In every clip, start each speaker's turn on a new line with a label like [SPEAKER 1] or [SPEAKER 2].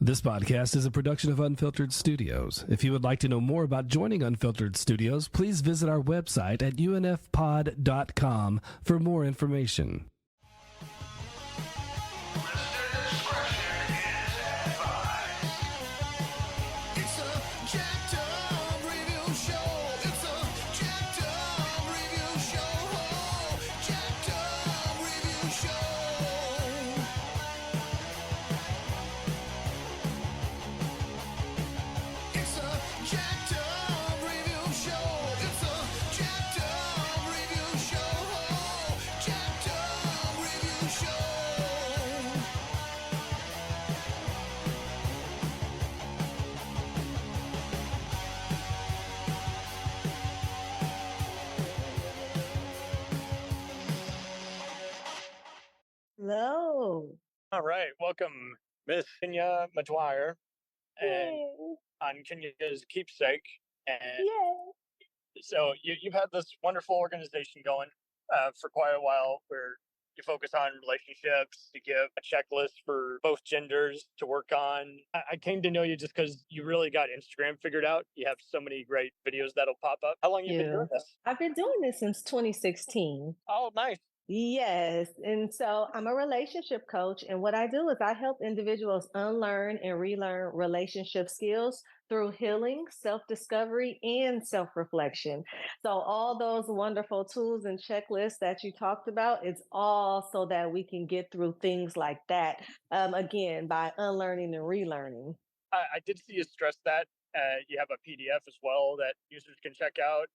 [SPEAKER 1] This podcast is a production of Unfiltered Studios. If you would like to know more about joining Unfiltered Studios, please visit our website at unfpod.com for more information.
[SPEAKER 2] Hello.
[SPEAKER 3] All right. Welcome, Miss Kenya Metoyer, and on Kenya's Keepsake. And so you've had this wonderful organization going for quite a while where you focus on relationships, you give a checklist for both genders to work on. I came to know you just because you really got Instagram figured out. You have so many great videos that'll pop up. How long have you been doing this?
[SPEAKER 2] I've been doing this since 2016.
[SPEAKER 3] Oh, nice.
[SPEAKER 2] Yes. And so I'm a relationship coach. And what I do is I help individuals unlearn and relearn relationship skills through healing, self-discovery, and self-reflection. So all those wonderful tools and checklists that you talked about, it's all so that we can get through things like that, again, by unlearning and relearning.
[SPEAKER 3] I did see you stress that. You have a PDF as well that users can check out.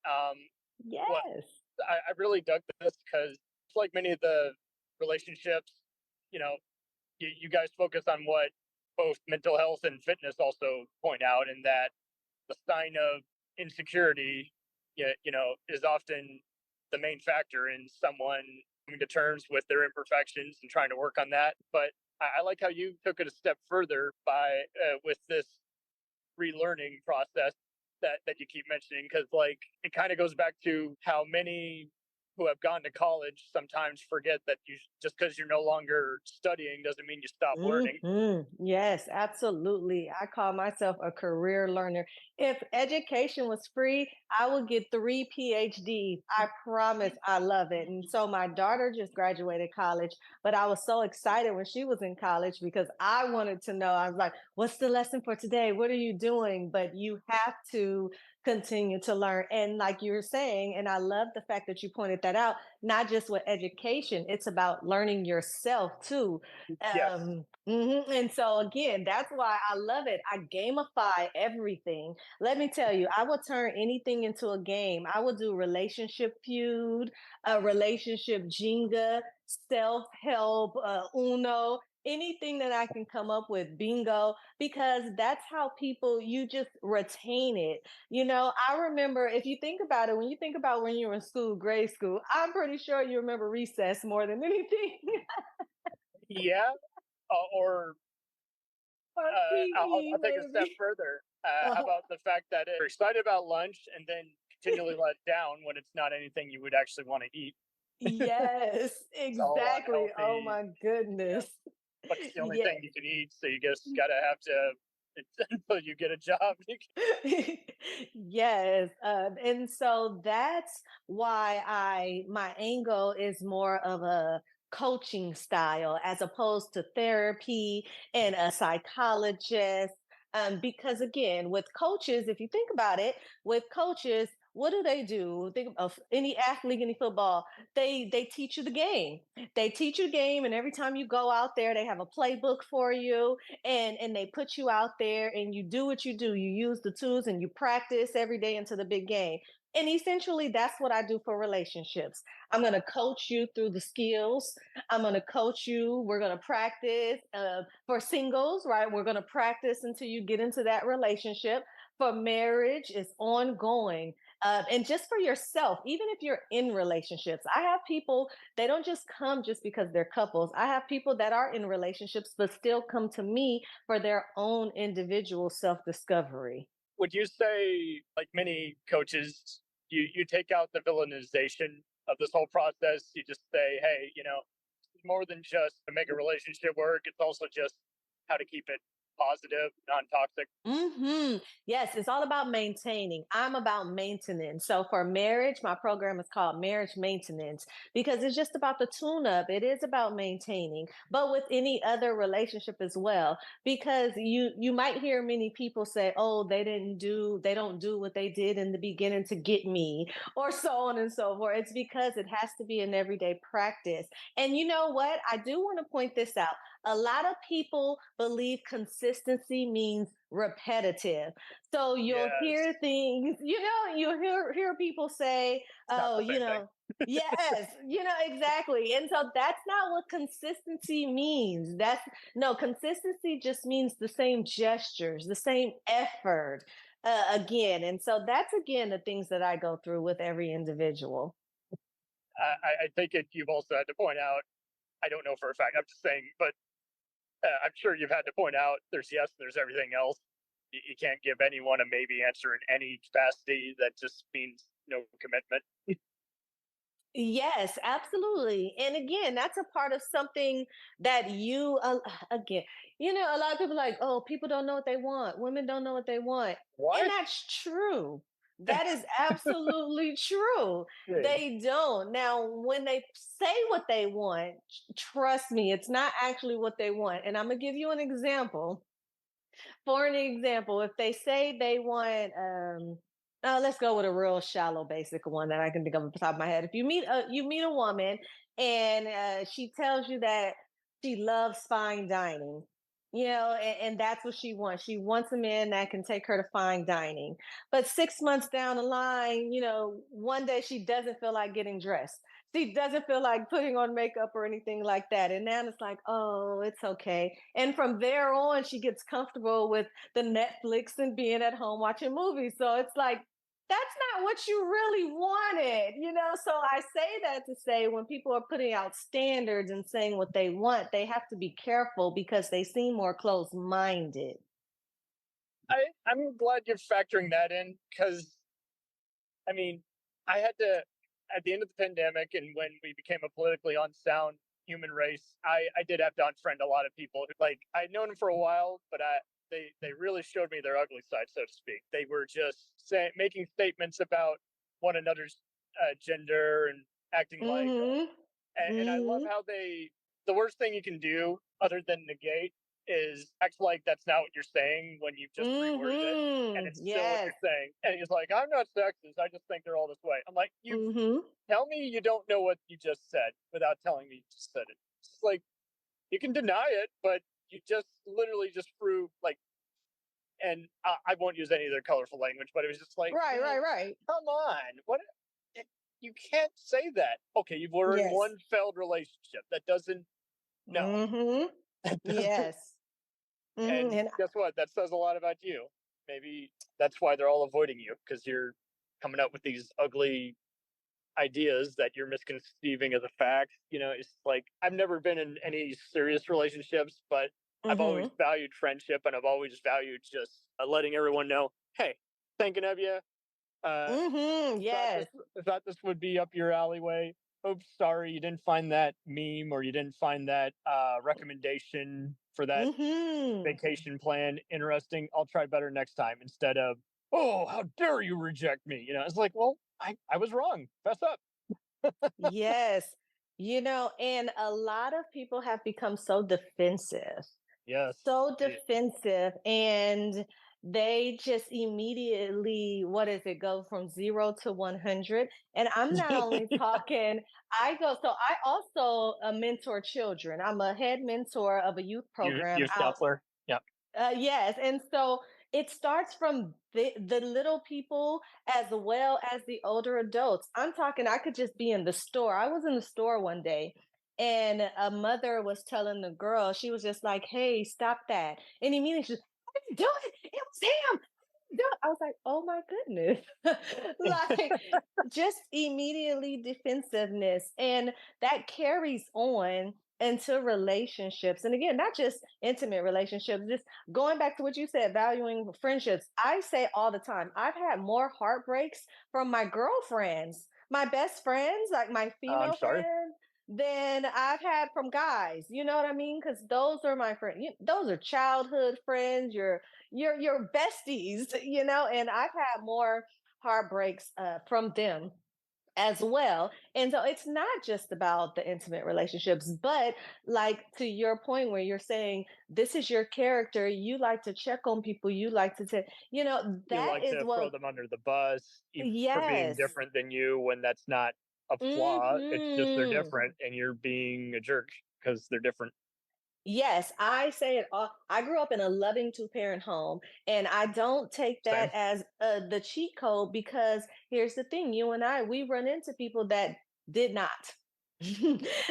[SPEAKER 2] Yes.
[SPEAKER 3] I really dug this because it's like many of the relationships, you guys focus on what both mental health and fitness also point out, and that the sign of insecurity, is often the main factor in someone coming to terms with their imperfections and trying to work on that. But I like how you took it a step further by with this relearning process that you keep mentioning, because it kind of goes back to how many who have gone to college sometimes forget that you just because you're no longer studying doesn't mean you stop learning.
[SPEAKER 2] Yes, absolutely. I call myself a career learner. If education was free, I would get 3 PhDs. I promise. I love it. And so my daughter just graduated college, but I was so excited when she was in college because I wanted to know. I was like, what's the lesson for today? What are you doing? But you have to continue to learn. And like you were saying, and I love the fact that you pointed that out, not just with education, it's about learning yourself too.
[SPEAKER 3] Yes.
[SPEAKER 2] And so again, that's why I love it. I gamify everything. Let me tell you, I will turn anything into a game. I will do relationship feud, a relationship Jenga, self-help, Uno, anything that I can come up with, bingo, because that's how you just retain it. I remember, if you think about it, when you think about when you were in school, grade school, I'm pretty sure you remember recess more than anything.
[SPEAKER 3] Yeah. Or I'll take a step further. How about the fact that you're excited about lunch and then continually let down when it's not anything you would actually want to eat?
[SPEAKER 2] Yes, exactly. Oh my goodness.
[SPEAKER 3] But it's the only thing you can eat, so you just gotta have to until you get a job.
[SPEAKER 2] Yes, and so that's why my angle is more of a coaching style as opposed to therapy and a psychologist. Because again, with coaches, if you think about it, with coaches, what do? Think of any athlete, any football. They teach you the game. They teach you the game, and every time you go out there, they have a playbook for you, and they put you out there, and you do what you do. You use the tools, and you practice every day into the big game. And essentially, that's what I do for relationships. I'm going to coach you through the skills. I'm going to coach you. We're going to practice for singles, right? We're going to practice until you get into that relationship. For marriage, it's ongoing. And just for yourself, even if you're in relationships, I have people, they don't just come just because they're couples. I have people that are in relationships, but still come to me for their own individual self-discovery.
[SPEAKER 3] Would you say, like many coaches, you take out the villainization of this whole process? You just say, hey, it's more than just to make a relationship work. It's also just how to keep it positive, non-toxic.
[SPEAKER 2] Yes, it's all about maintaining. I'm about maintenance. So for marriage, my program is called Marriage Maintenance because it's just about the tune up. It is about maintaining, but with any other relationship as well. Because you might hear many people say, "Oh, they don't do what they did in the beginning to get me," or so on and so forth. It's because it has to be an everyday practice. And you know what? I do want to point this out. A lot of people believe consistency means repetitive. So you'll hear
[SPEAKER 3] Yes.
[SPEAKER 2] things, you'll hear people say,
[SPEAKER 3] It's not
[SPEAKER 2] "Oh,
[SPEAKER 3] the same thing.
[SPEAKER 2] yes, exactly." And so that's not what consistency means. That's no, consistency just means the same gestures, the same effort again. And so that's again the things that I go through with every individual.
[SPEAKER 3] I think you've also had to point out, I don't know for a fact, I'm just saying, but I'm sure you've had to point out there's yes, there's everything else. You can't give anyone a maybe answer in any capacity. That just means no commitment.
[SPEAKER 2] Yes, absolutely. And again, that's a part of something that again, a lot of people are like, "Oh, people don't know what they want. Women don't know what they want." And
[SPEAKER 3] What?
[SPEAKER 2] that's true. That is absolutely true.
[SPEAKER 3] Hey,
[SPEAKER 2] They don't. Now, when they say what they want, trust me, it's not actually what they want. And I'm going to give you an example. For an example, if they say they want, let's go with a real shallow, basic one that I can think of off the top of my head. If you meet a woman and she tells you that she loves fine dining, and that's what she wants. She wants a man that can take her to fine dining. But 6 months down the line, one day she doesn't feel like getting dressed. She doesn't feel like putting on makeup or anything like that. And now it's like, "Oh, it's okay." And from there on, she gets comfortable with the Netflix and being at home watching movies. So it's like, that's not what you really wanted. So I say that to say when people are putting out standards and saying what they want, they have to be careful because they seem more closed minded.
[SPEAKER 3] I'm glad you're factoring that in because I mean, I had to at the end of the pandemic and when we became a politically unsound human race, I did have to unfriend a lot of people who like I'd known them for a while, but they really showed me their ugly side, so to speak. They were just making statements about one another's gender and acting like,
[SPEAKER 2] Mm-hmm.
[SPEAKER 3] and I love
[SPEAKER 2] Mm-hmm.
[SPEAKER 3] how the worst thing you can do other than negate is act like that's not what you're saying when you've just reworded it and
[SPEAKER 2] Mm-hmm.
[SPEAKER 3] it's still what
[SPEAKER 2] Yes.
[SPEAKER 3] you're saying. And he's like, I'm not sexist. I just think they're all this way. I'm like, you
[SPEAKER 2] Mm-hmm.
[SPEAKER 3] tell me you don't know what you just said without telling me you just said it. It's like you can deny it, but you just literally just threw like, and I won't use any of their colorful language, but it was just like,
[SPEAKER 2] Right,
[SPEAKER 3] man,
[SPEAKER 2] right, right.
[SPEAKER 3] come on, what? You can't say that. Okay, you were in
[SPEAKER 2] Yes.
[SPEAKER 3] one failed relationship. That doesn't no,
[SPEAKER 2] Mm-hmm.
[SPEAKER 3] that doesn't.
[SPEAKER 2] Yes. Mm-hmm.
[SPEAKER 3] And
[SPEAKER 2] And
[SPEAKER 3] guess what? That says a lot about you. Maybe that's why they're all avoiding you because you're coming up with these ugly ideas that you're misconceiving as a fact. It's like I've never been in any serious relationships, but I've always
[SPEAKER 2] mm-hmm.
[SPEAKER 3] valued friendship and I've always valued just letting everyone know, hey, thinking of you.
[SPEAKER 2] Mm-hmm.
[SPEAKER 3] Thought this
[SPEAKER 2] Yes.
[SPEAKER 3] thought this would be up your alleyway. Oops, sorry, you didn't find that meme or you didn't find that recommendation for that
[SPEAKER 2] Mm-hmm.
[SPEAKER 3] vacation plan interesting. I'll try better next time instead of, oh, how dare you reject me? It's like, well, I was wrong. Fess up.
[SPEAKER 2] Yes. And a lot of people have become so defensive,
[SPEAKER 3] Yes.
[SPEAKER 2] so defensive, and they just immediately, what is it, go from 0 to 100. And I'm not only talking, so I also mentor children. I'm a head mentor of a youth program
[SPEAKER 3] Youth
[SPEAKER 2] out.
[SPEAKER 3] counselor. Yeah.
[SPEAKER 2] Yes, and so it starts from the little people as well as the older adults. I'm talking, I could just be in the store. I was in the store one day and a mother was telling the girl, she was just like, "Hey, stop that." And immediately she's, "What are you doing? It was him." I was like, "Oh my goodness." Like just immediately defensiveness. And that carries on into relationships. And again, not just intimate relationships, just going back to what you said, valuing friendships. I say all the time, I've had more heartbreaks from my girlfriends, my best friends, like my
[SPEAKER 3] I'm
[SPEAKER 2] female
[SPEAKER 3] sorry.
[SPEAKER 2] friends. than I've had from guys. You know what I mean? Because those are my friends. Those are childhood friends. Your besties. And I've had more heartbreaks from them as well. And so it's not just about the intimate relationships, but like to your point where you're saying this is your character, you like to check on people, you like to say,
[SPEAKER 3] You
[SPEAKER 2] that
[SPEAKER 3] like
[SPEAKER 2] is
[SPEAKER 3] to throw
[SPEAKER 2] what,
[SPEAKER 3] them under the bus for being
[SPEAKER 2] yes.
[SPEAKER 3] different than you when that's not a flaw. It's just they're
[SPEAKER 2] Hmm.
[SPEAKER 3] different and you're being a jerk because they're different.
[SPEAKER 2] Yes, I say it all. I grew up in a loving two-parent home, and I don't take that
[SPEAKER 3] Same.
[SPEAKER 2] as the cheat code because here's the thing, you and I, we run into people that did not.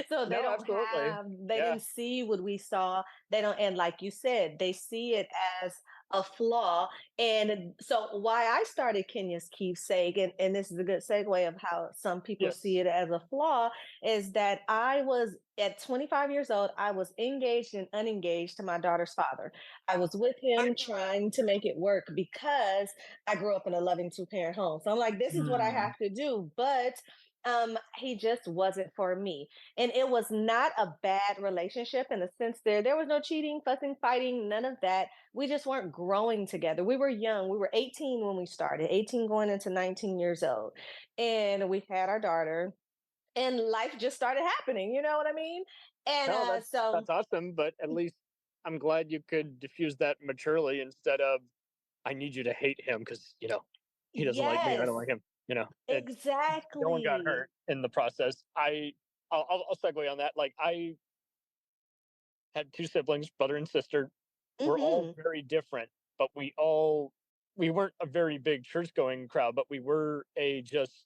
[SPEAKER 2] So they
[SPEAKER 3] No,
[SPEAKER 2] don't
[SPEAKER 3] absolutely.
[SPEAKER 2] have, they
[SPEAKER 3] Yeah.
[SPEAKER 2] didn't see what we saw. They don't, and like you said, they see it as a flaw. And so why I started Kenya's Keepsake, and this is a good segue of how some people see
[SPEAKER 3] Yes.
[SPEAKER 2] it as a flaw, is that I was at 25 years old, I was engaged and unengaged to my daughter's father. I was with him trying to make it work because I grew up in a loving two-parent home. So I'm like, this is what I
[SPEAKER 3] Hmm.
[SPEAKER 2] have to do. But he just wasn't for me. And it was not a bad relationship in the sense there was no cheating, fussing, fighting, none of that. We just weren't growing together. We were young. We were 18 when we started, 18 going into 19 years old. And we had our daughter and life just started happening. You know what I mean? And
[SPEAKER 3] No,
[SPEAKER 2] so,
[SPEAKER 3] that's awesome. But at least I'm glad you could diffuse that maturely instead of I need you to hate him because he doesn't like me. I
[SPEAKER 2] yes,
[SPEAKER 3] don't like him. No one got
[SPEAKER 2] exactly.
[SPEAKER 3] hurt in the process. I'll segue on that. Like I had two siblings, brother and sister. We're all
[SPEAKER 2] Hmm.
[SPEAKER 3] very different, but we weren't a very big church going crowd, but we were a just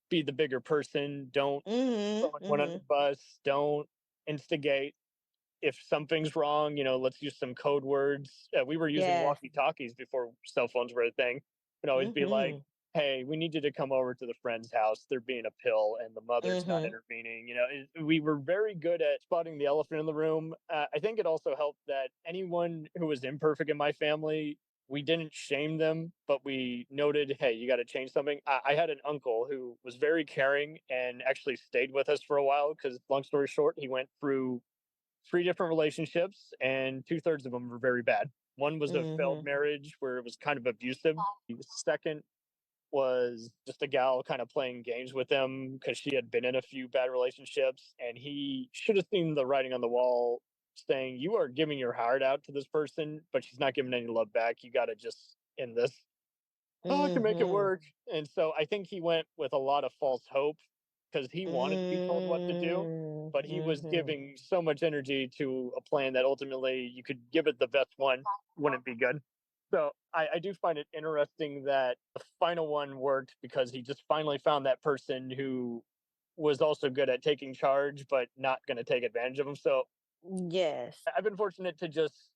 [SPEAKER 3] be the bigger person. Don't
[SPEAKER 2] Hmm.
[SPEAKER 3] throw anyone under
[SPEAKER 2] Hmm.
[SPEAKER 3] the bus. Don't instigate. If something's wrong, let's use some code words. We were using
[SPEAKER 2] Yes.
[SPEAKER 3] walkie talkies before cell phones were a thing. Would always be like,
[SPEAKER 2] Hmm.
[SPEAKER 3] "Hey, we need you to come over to the friend's house. They're being a pill, and the mother's not
[SPEAKER 2] Hmm.
[SPEAKER 3] intervening." We were very good at spotting the elephant in the room. I think it also helped that anyone who was imperfect in my family, we didn't shame them, but we noted, "Hey, you got to change something." I had an uncle who was very caring and actually stayed with us for a while because, long story short, he went through three different relationships, and two-thirds of them were very bad. One was a failed
[SPEAKER 2] Hmm.
[SPEAKER 3] marriage where it was kind of abusive. The second was just a gal kind of playing games with him because she had been in a few bad relationships, and he should have seen the writing on the wall saying, "You are giving your heart out to this person, but she's not giving any love back. You got to just end this." Oh, I can make it
[SPEAKER 2] Hmm.
[SPEAKER 3] work. And so I think he went with a lot of false hope because he wanted to be told what to do, but he was
[SPEAKER 2] Hmm.
[SPEAKER 3] giving so much energy to a plan that ultimately you could give it the best one, wouldn't be good. So I do find it interesting that the final one worked because he just finally found that person who was also good at taking charge, but not going to take advantage of him. So
[SPEAKER 2] Yes.
[SPEAKER 3] I've been fortunate to just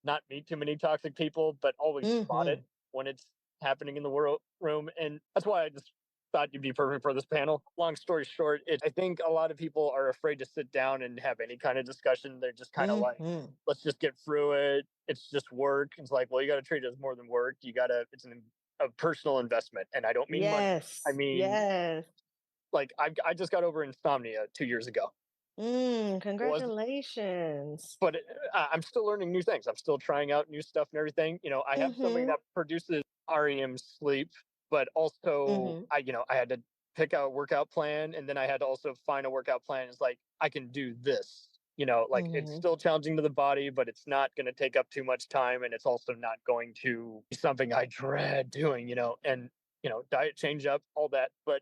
[SPEAKER 3] not meet too many toxic people, but always spot it
[SPEAKER 2] Hmm.
[SPEAKER 3] when it's happening in the world room. And that's why I just thought you'd be perfect for this panel. Long story short, I think a lot of people are afraid to sit down and have any kind of discussion. They're just kind of like,
[SPEAKER 2] Hmm.
[SPEAKER 3] let's just get through it. It's just work. It's like, well, you got to treat it as more than work. It's a personal investment. And I don't mean money. I
[SPEAKER 2] Yes.
[SPEAKER 3] mean,
[SPEAKER 2] Yes.
[SPEAKER 3] like, I just got over insomnia 2 years ago. Was
[SPEAKER 2] Congratulations.
[SPEAKER 3] but I'm still learning new things. I'm still trying out new stuff and everything. I have something
[SPEAKER 2] Hmm.
[SPEAKER 3] that produces REM sleep, but also
[SPEAKER 2] Hmm.
[SPEAKER 3] I had to pick out a workout plan, and then I had to also find a workout plan. It's like I can do this. Like it's
[SPEAKER 2] Hmm.
[SPEAKER 3] still challenging to the body, but it's not going to take up too much time, and it's also not going to be something I dread doing. And diet change up, all that, but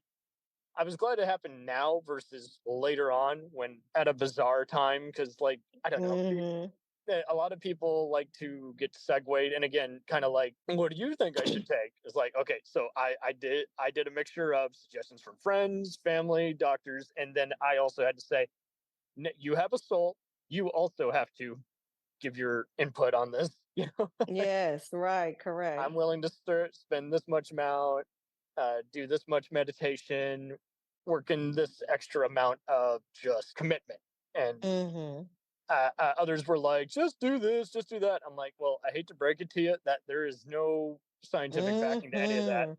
[SPEAKER 3] I was glad it happened now versus later on when at a bizarre time because like I don't know
[SPEAKER 2] Hmm.
[SPEAKER 3] a lot of people like to get segued and again kind of like what do you think I should take it's like okay so I did a mixture of suggestions from friends family doctors and then I also had to say you have a soul you also have to give your input on this
[SPEAKER 2] Yes, right,
[SPEAKER 3] I'm
[SPEAKER 2] correct.
[SPEAKER 3] willing to spend this much amount, do this much meditation, work in this extra amount of just commitment. And
[SPEAKER 2] Hmm.
[SPEAKER 3] Others were like, just do this, just do that. I'm like, well, I hate to break it to you that there is no scientific backing to any of that.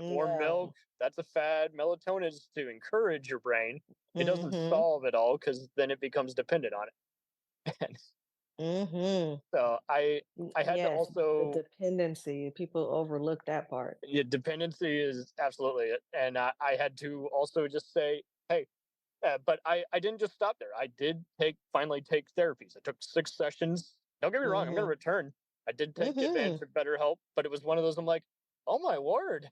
[SPEAKER 3] Warm milk,
[SPEAKER 2] No.
[SPEAKER 3] that's a fad. Melatonin is to encourage your brain. It doesn't
[SPEAKER 2] Mm-hmm.
[SPEAKER 3] solve it all because then it becomes dependent on it. And
[SPEAKER 2] Mm-hmm.
[SPEAKER 3] so I had to
[SPEAKER 2] Yes, the
[SPEAKER 3] also,
[SPEAKER 2] dependency. People overlook that part.
[SPEAKER 3] yeah, dependency is absolutely it. And I had to also just say, hey, but I didn't just stop there. I did finally take therapies. I took 6 sessions. Don't get me wrong, I'm going to
[SPEAKER 2] Mm-hmm.
[SPEAKER 3] return. I did take advantage
[SPEAKER 2] Mm-hmm.
[SPEAKER 3] of BetterHelp, but it was one of those. I'm like, oh my word.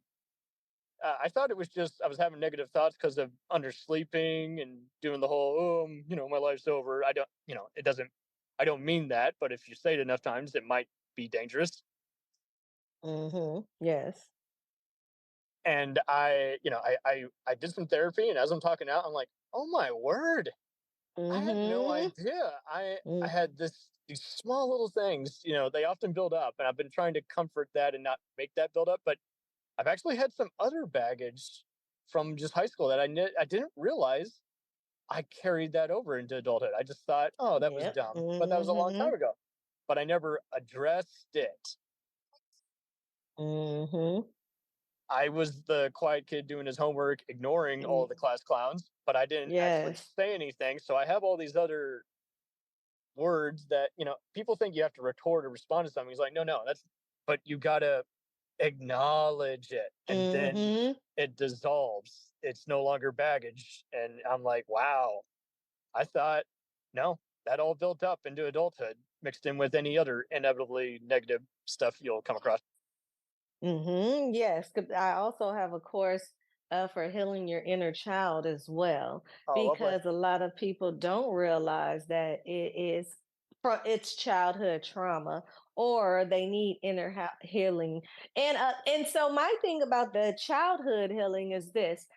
[SPEAKER 3] I thought it was just I was having negative thoughts because of undersleeping and doing the whole, my life's over. I don't, it doesn't. I don't mean that, but if you say it enough times, it might be dangerous.
[SPEAKER 2] Mm-hmm. Yes.
[SPEAKER 3] And I did some therapy, and as I'm talking out, I'm like, oh my word, I had no
[SPEAKER 2] Mm-hmm.
[SPEAKER 3] idea. I
[SPEAKER 2] Mm.
[SPEAKER 3] had these small little things, they often build up, and I've been trying to comfort that and not make that build up. But I've actually had some other baggage from just high school that I didn't realize I carried that over into adulthood. I just thought, oh, that was
[SPEAKER 2] Yep.
[SPEAKER 3] dumb, but that was a long
[SPEAKER 2] Mm-hmm.
[SPEAKER 3] time ago. But I never addressed it.
[SPEAKER 2] Mm-hmm.
[SPEAKER 3] I was the quiet kid doing his homework, ignoring all the class clowns, but I didn't actually
[SPEAKER 2] Yes.
[SPEAKER 3] say anything. So I have all these other words that people think you have to retort or respond to something. He's like, no, no, but you gotta acknowledge it, and then
[SPEAKER 2] Mm-hmm.
[SPEAKER 3] it dissolves. It's no longer baggage. And I'm like, wow, I thought, no, that all built up into adulthood, mixed in with any other inevitably negative stuff you'll come across.
[SPEAKER 2] Mm-hmm. Yes. 'Cause I also have a course for healing your inner child as well,
[SPEAKER 3] Oh, lovely.
[SPEAKER 2] because a lot of people don't realize that it is it's childhood trauma, or they need inner healing. And so my thing about the childhood healing is this: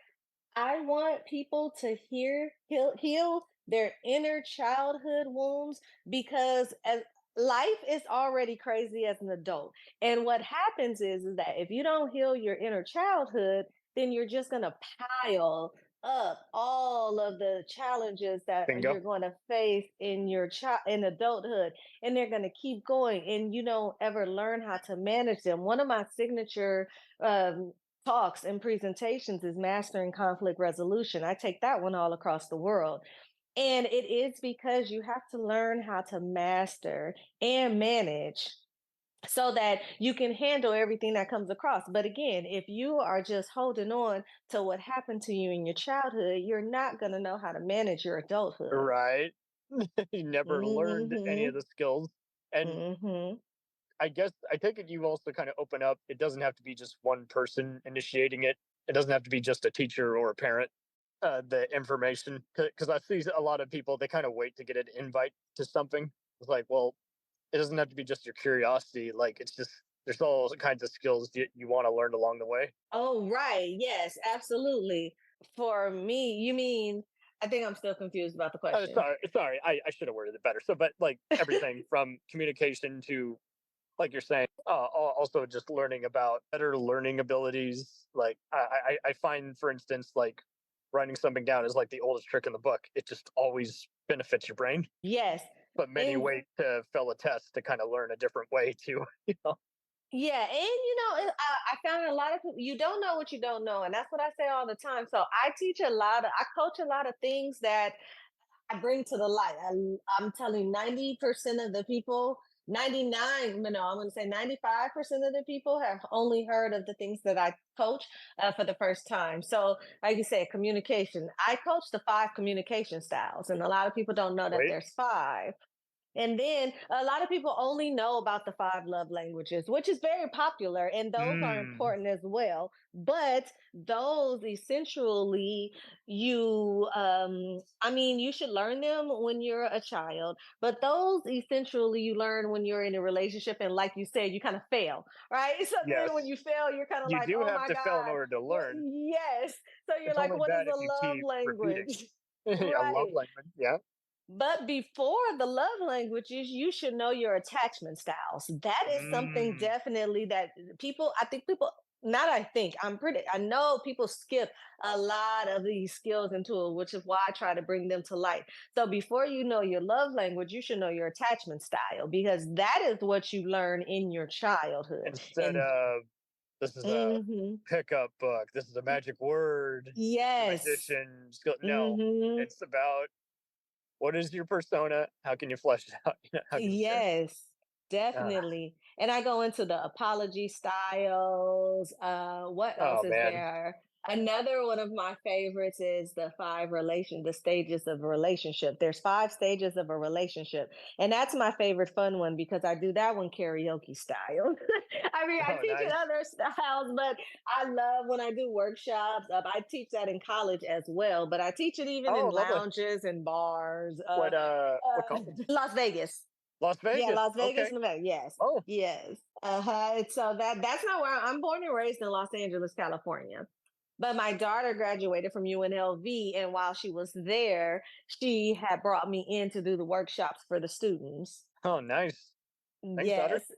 [SPEAKER 2] I want people to heal their inner childhood wounds, because as life is already crazy as an adult. And what happens is that if you don't heal your inner childhood, then you're just going to pile up all of the challenges that
[SPEAKER 3] Bingo.
[SPEAKER 2] you're going to face in your child in adulthood, and they're going to keep going, and you don't ever learn how to manage them. One of my signature um, talks and presentations is mastering conflict resolution. I take that one all across the world. And it is because you have to learn how to master and manage so that you can handle everything that comes across. But again, if you are just holding on to what happened to you in your childhood, you're not going to know how to manage your adulthood.
[SPEAKER 3] Right. You never learned any of
[SPEAKER 2] Mhm.
[SPEAKER 3] the skills. And
[SPEAKER 2] Mhm.
[SPEAKER 3] I guess I take it you also kind of open up. It doesn't have to be just one person initiating it. It doesn't have to be just a teacher or a parent. The information, because I see a lot of people, they kind of wait to get an invite to something. It's like, well, it doesn't have to be just your curiosity. Like, it's just there's all kinds of skills you want to learn along the way.
[SPEAKER 2] Oh, right. Yes, absolutely. For me, you mean, I think I'm still confused about the question.
[SPEAKER 3] Sorry, I should have worded it better. So, but like everything from communication to, like you're saying, also just learning about better learning abilities. Like I find, for instance, like writing something down is like the oldest trick in the book. It just always benefits your brain.
[SPEAKER 2] Yes.
[SPEAKER 3] But many
[SPEAKER 2] And
[SPEAKER 3] wait to fail a test to kind of learn a different way to, you know.
[SPEAKER 2] yeah, and I found a lot of people, you don't know what you don't know. And that's what I say all the time. So I coach a lot of things that I bring to the light. I'm telling 90% of the people, 99, no, I'm going to say 95% of the people have only heard of the things that I coach for the first time. So, like you said, communication. I coach the 5 communication styles, and a lot of people don't know that
[SPEAKER 3] Wait.
[SPEAKER 2] there's 5. And then a lot of people only know about the 5 love languages, which is very popular, and those are
[SPEAKER 3] Mm,
[SPEAKER 2] important as well. But those essentially, I mean, you should learn them when you're a child, but those essentially you learn when you're in a relationship. And like you said, you kind of fail, right? So then when
[SPEAKER 3] yes.
[SPEAKER 2] you fail, you're kind of
[SPEAKER 3] You
[SPEAKER 2] like,
[SPEAKER 3] do
[SPEAKER 2] oh
[SPEAKER 3] have
[SPEAKER 2] my
[SPEAKER 3] to fail in
[SPEAKER 2] God,
[SPEAKER 3] order to
[SPEAKER 2] what?
[SPEAKER 3] learn.
[SPEAKER 2] Yes. So you're
[SPEAKER 3] It's
[SPEAKER 2] like,
[SPEAKER 3] only
[SPEAKER 2] what is
[SPEAKER 3] bad
[SPEAKER 2] a
[SPEAKER 3] if you
[SPEAKER 2] love
[SPEAKER 3] keep repeating.
[SPEAKER 2] language?
[SPEAKER 3] A love
[SPEAKER 2] Right.
[SPEAKER 3] language. Yeah.
[SPEAKER 2] But before the love languages, you should know your attachment styles. That is something
[SPEAKER 3] Mm,
[SPEAKER 2] definitely that I think people Not I think. I know people skip a lot of these skills and tools, which is why I try to bring them to light. So before you know your love language, you should know your attachment style because that is what you learn in your childhood.
[SPEAKER 3] Instead
[SPEAKER 2] And
[SPEAKER 3] of this is a
[SPEAKER 2] mhm,
[SPEAKER 3] pickup book, this is a magic word, this is a
[SPEAKER 2] yes.
[SPEAKER 3] magician skill. No,
[SPEAKER 2] Hmm.
[SPEAKER 3] it's about what is your persona? How can you flesh it out? How can you share it?
[SPEAKER 2] Yes,
[SPEAKER 3] Ah,
[SPEAKER 2] definitely. And I go into the apology styles. What else
[SPEAKER 3] oh
[SPEAKER 2] is
[SPEAKER 3] man.
[SPEAKER 2] there? Another one of my favorites is the stages of a relationship. There's 5 stages of a relationship. And that's my favorite fun one because I do that one karaoke style. I mean, I
[SPEAKER 3] Oh,
[SPEAKER 2] teach in
[SPEAKER 3] nice.
[SPEAKER 2] other styles, but I love when I do workshops. I teach that in college as well, but I teach it even in
[SPEAKER 3] Oh, lovely.
[SPEAKER 2] lounges and bars.
[SPEAKER 3] What college?
[SPEAKER 2] Las Vegas.
[SPEAKER 3] Las
[SPEAKER 2] Yeah,
[SPEAKER 3] Vegas.
[SPEAKER 2] Las Vegas,
[SPEAKER 3] Okay.
[SPEAKER 2] Nevada. Yes,
[SPEAKER 3] Oh,
[SPEAKER 2] yes. And so that's not where I'm born and raised in Los Angeles, California. But my daughter graduated from UNLV, and while she was there, she had brought me in to do the workshops for the students.
[SPEAKER 3] oh, nice. Thanks, daughter.
[SPEAKER 2] Yes,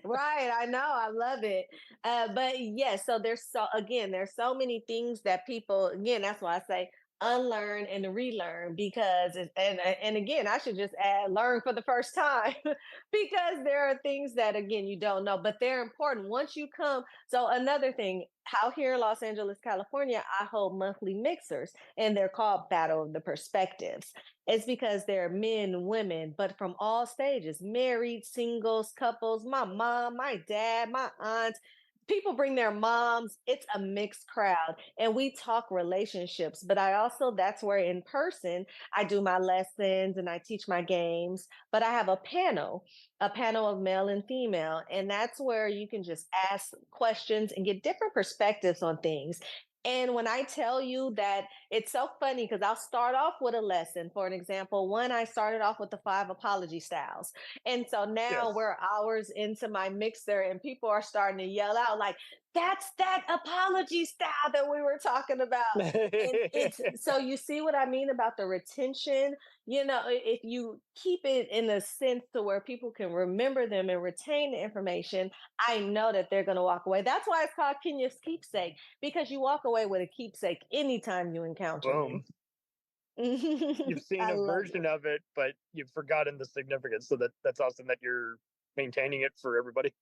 [SPEAKER 2] right. I know. I love it. But yes, so there's so many things that people again. That's why I say unlearn and relearn because and again, I should just add learn for the first time because there are things that again you don't know, but they're important once you come. So another thing, out here in Los Angeles, California, I hold monthly mixers, and they're called Battle of the Perspectives. It's because they're men, women, but from all stages, married, singles, couples, my mom, my dad, my aunts. People bring their moms. It's a mixed crowd. And we talk relationships. But I also, that's where in person, I do my lessons and I teach my games. But I have a panel of male and female. And that's where you can just ask questions and get different perspectives on things. And when I tell you that it's so funny because I'll start off with a lesson. For an example, one I started off with the 5 apology styles. And so now
[SPEAKER 3] Yes.
[SPEAKER 2] we're hours into my mixer and people are starting to yell out, like, that's that apology style that we were talking about. And it's so you see what I mean about the retention. If you keep it in a sense to where people can remember them and retain the information, I know that they're going to walk away. That's why it's called Kenya's Keepsake because you walk away with a keepsake anytime you encounter
[SPEAKER 3] Boom.
[SPEAKER 2] them.
[SPEAKER 3] You've seen
[SPEAKER 2] I
[SPEAKER 3] a
[SPEAKER 2] love
[SPEAKER 3] version
[SPEAKER 2] it.
[SPEAKER 3] of it, but you've forgotten the significance. So that's awesome that you're maintaining it for everybody.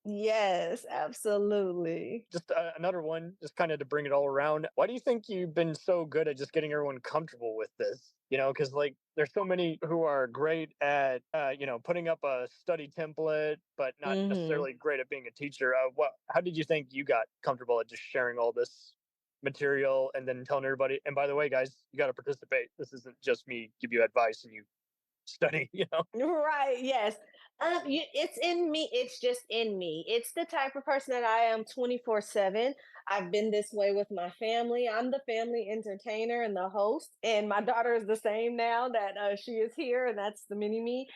[SPEAKER 2] Yes, absolutely.
[SPEAKER 3] Just another one, just kind of to bring it all around. Why do you think you've been so good at just getting everyone comfortable with this? Because like there's so many who are great at putting up a study template, but not
[SPEAKER 2] Hmm.
[SPEAKER 3] necessarily great at being a teacher. What? How did you think you got comfortable at just sharing all this material and then telling everybody? And by the way, guys, you got to participate. This isn't just me give you advice and you study.
[SPEAKER 2] Right. Yes. It's in me. It's just in me. It's the type of person that I am 24/7. I've been this way with my family. I'm the family entertainer and the host, and my daughter is the same now that she is here, and that's the mini me.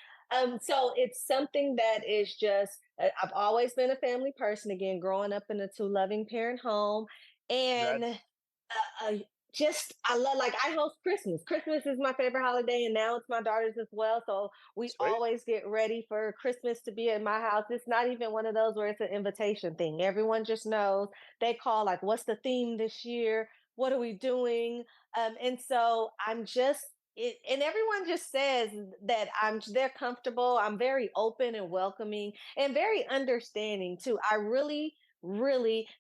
[SPEAKER 2] So it's something that is just. I've always been a family person. Again, growing up in a two loving parent home, and
[SPEAKER 3] Congrats.
[SPEAKER 2] uh, just I love like I host Christmas. Christmas is my favorite holiday, and now it's my daughter's as well. So we
[SPEAKER 3] Sweet.
[SPEAKER 2] always get ready for Christmas to be at my house. It's not even one of those where it's an invitation thing. Everyone just knows. They call like, "What's the theme this year? What are we doing?" And so I'm just. And everyone just says that they're comfortable. I'm very open and welcoming and very understanding too. I really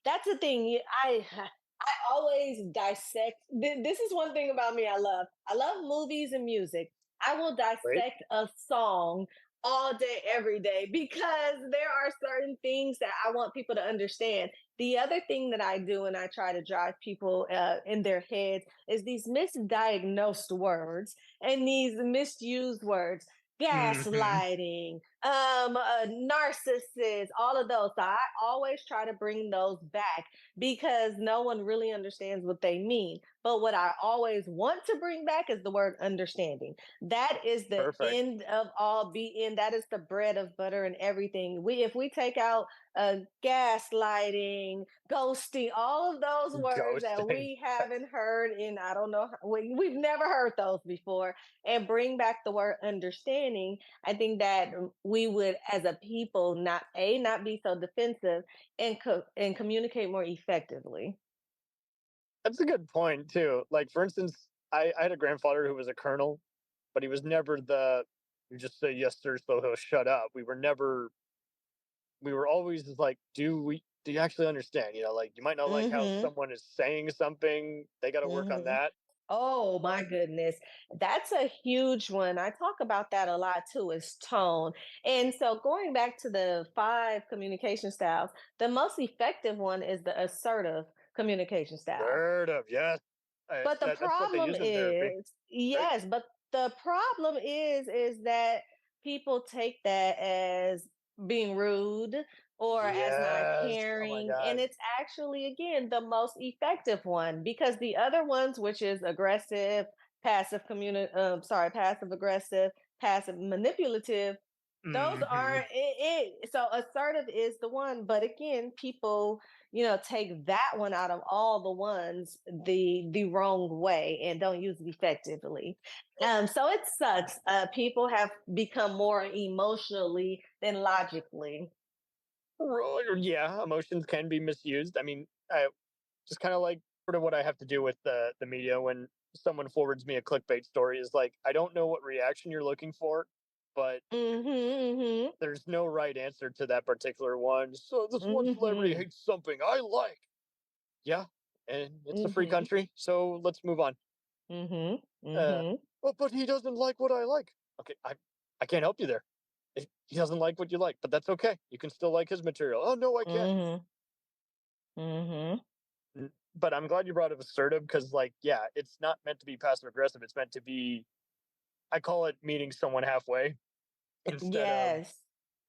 [SPEAKER 2] that's the thing. I always dissect. This is one thing about me I love. I love movies and music. I will
[SPEAKER 3] Sweet.
[SPEAKER 2] dissect a song all day, every day, because there are certain things that I want people to understand. The other thing that I do, and I try to drive people in their heads, is these misdiagnosed words and these misused words.
[SPEAKER 3] Hmm.
[SPEAKER 2] Gaslighting, narcissists, all of those. So I always try to bring those back because no one really understands what they mean. But what I always want to bring back is the word understanding. That is the
[SPEAKER 3] Perfect.
[SPEAKER 2] end of all being. That is the bread of butter and everything. If we take out gaslighting, ghosting, all of those words that
[SPEAKER 3] Ghosting.
[SPEAKER 2] we haven't heard in I don't know we've never heard those before, and bring back the word understanding. I think that we would, as a people, not be so defensive and communicate more effectively.
[SPEAKER 3] That's a good point too. Like for instance, I had a grandfather who was a colonel, but he was never the you just say yes sir so he'll shut up. We were always like, do you actually understand? Like you might not like how
[SPEAKER 2] Mm-hmm.
[SPEAKER 3] someone is saying something. They got to work on
[SPEAKER 2] Mm-hmm.
[SPEAKER 3] that.
[SPEAKER 2] Oh my goodness. That's a huge one. I talk about that a lot too, is tone. And so going back to the five communication styles, the most effective one is the assertive communication style.
[SPEAKER 3] Assertive, yes.
[SPEAKER 2] But the
[SPEAKER 3] That's what they
[SPEAKER 2] problem
[SPEAKER 3] use in therapy,
[SPEAKER 2] is,
[SPEAKER 3] right?
[SPEAKER 2] yes, but the problem is that people take that as being rude or as not
[SPEAKER 3] Yes. Oh my
[SPEAKER 2] caring, and
[SPEAKER 3] god.
[SPEAKER 2] it's actually again the most effective one, because the other ones, which is aggressive, passive aggressive, passive manipulative, those
[SPEAKER 3] Hmm.
[SPEAKER 2] aren't it. So assertive is the one, but again, people, take that one out of all the ones the wrong way and don't use it effectively. So it sucks. People have become more emotionally than logically.
[SPEAKER 3] Yeah, emotions can be misused. I mean, I just kind of like sort of what I have to do with the media when someone forwards me a clickbait story is like, I don't know what reaction you're looking for, but
[SPEAKER 2] Mm-hmm.
[SPEAKER 3] there's no right answer to that particular one. So this one celebrity
[SPEAKER 2] Mm-hmm.
[SPEAKER 3] hates something I like. Yeah, and it's a free
[SPEAKER 2] Mm-hmm.
[SPEAKER 3] country, so let's move on.
[SPEAKER 2] Mm-hmm.
[SPEAKER 3] Uh,
[SPEAKER 2] Mm-hmm.
[SPEAKER 3] but he doesn't like what I like. Okay, I can't help you there. He doesn't like what you like, but that's okay. You can still like his material. Oh no, I can't.
[SPEAKER 2] Mm-hmm. Mm-hmm.
[SPEAKER 3] But I'm glad you brought up assertive because, like, yeah, it's not meant to be passive aggressive. It's meant to be. I call it meeting someone halfway instead of
[SPEAKER 2] Yes.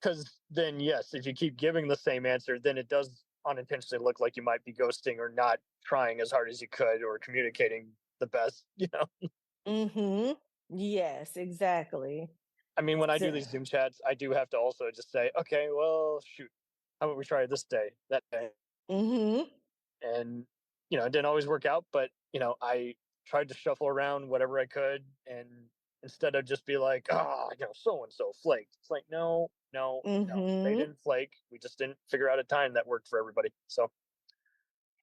[SPEAKER 3] because then yes, if you keep giving the same answer, then it does unintentionally look like you might be ghosting or not trying as hard as you could or communicating the best.
[SPEAKER 2] Mm-hmm. Yes, exactly.
[SPEAKER 3] I mean, when I do
[SPEAKER 2] So,
[SPEAKER 3] these Zoom chats, I do have to also just say, okay, well, shoot, how about we try this day, that day,
[SPEAKER 2] mm-hmm.
[SPEAKER 3] and it didn't always work out, but I tried to shuffle around whatever I could, and instead of just be like, so and so flaked. It's like, no, no, no, they
[SPEAKER 2] Mm-hmm.
[SPEAKER 3] didn't flake. We just didn't figure out a time that worked for everybody. So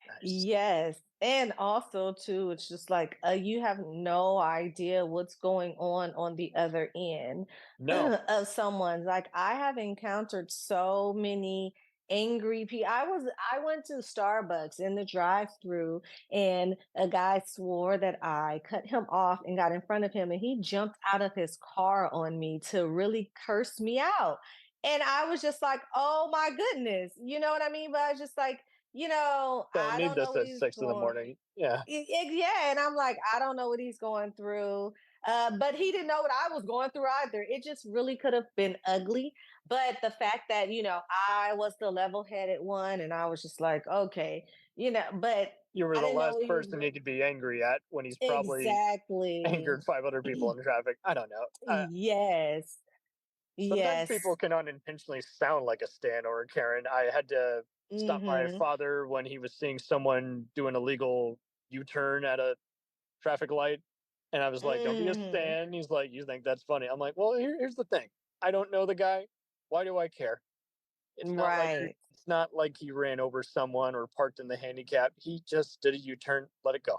[SPEAKER 3] nice.
[SPEAKER 2] Yes. And also too, it's just like you have no idea what's going on the other end
[SPEAKER 3] No,
[SPEAKER 2] of someone's. Like I have encountered so many angry people. I went to Starbucks in the drive-through, and a guy swore that I cut him off and got in front of him, and he jumped out of his car on me to really curse me out. And I was just like, "Oh my goodness." You know what I mean? But I was just like,
[SPEAKER 3] don't
[SPEAKER 2] I
[SPEAKER 3] need
[SPEAKER 2] don't know
[SPEAKER 3] this
[SPEAKER 2] what
[SPEAKER 3] at
[SPEAKER 2] he's
[SPEAKER 3] 6 in the
[SPEAKER 2] going.
[SPEAKER 3] morning. Yeah,
[SPEAKER 2] Yeah, and I'm like, I don't know what he's going through. But he didn't know what I was going through either. It just really could have been ugly. But the fact that, I was the level-headed one, and I was just like, okay, but
[SPEAKER 3] you were
[SPEAKER 2] I
[SPEAKER 3] the
[SPEAKER 2] didn't know
[SPEAKER 3] last
[SPEAKER 2] what he was
[SPEAKER 3] person he could be angry at when he's probably
[SPEAKER 2] exactly.
[SPEAKER 3] angered 5 other people in traffic. I don't know.
[SPEAKER 2] Yes.
[SPEAKER 3] Sometimes people
[SPEAKER 2] Yes.
[SPEAKER 3] can unintentionally sound like a Stan or a Karen. I had to stop my
[SPEAKER 2] Mm-hmm.
[SPEAKER 3] father when he was seeing someone do an illegal U-turn at a traffic light, and I was like, "Don't be a
[SPEAKER 2] Mm-hmm.
[SPEAKER 3] Stan." He's like, "You think that's funny?" I'm like, "Well, here's the thing. I don't know the guy. Why do I care?
[SPEAKER 2] Right.
[SPEAKER 3] It's not like he ran over someone or parked in the handicap. He just did a U-turn. Let it go."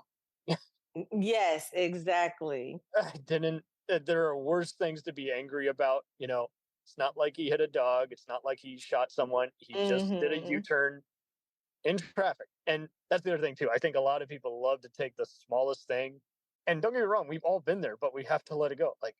[SPEAKER 2] Yes, exactly.
[SPEAKER 3] I didn't. There are worse things to be angry about. It's not like he hit a dog. It's not like he shot someone. He just did a
[SPEAKER 2] Mm-hmm.
[SPEAKER 3] U-turn in traffic. And that's the other thing too. I think a lot of people love to take the smallest thing. And don't get me wrong, we've all been there, but we have to let it go. Like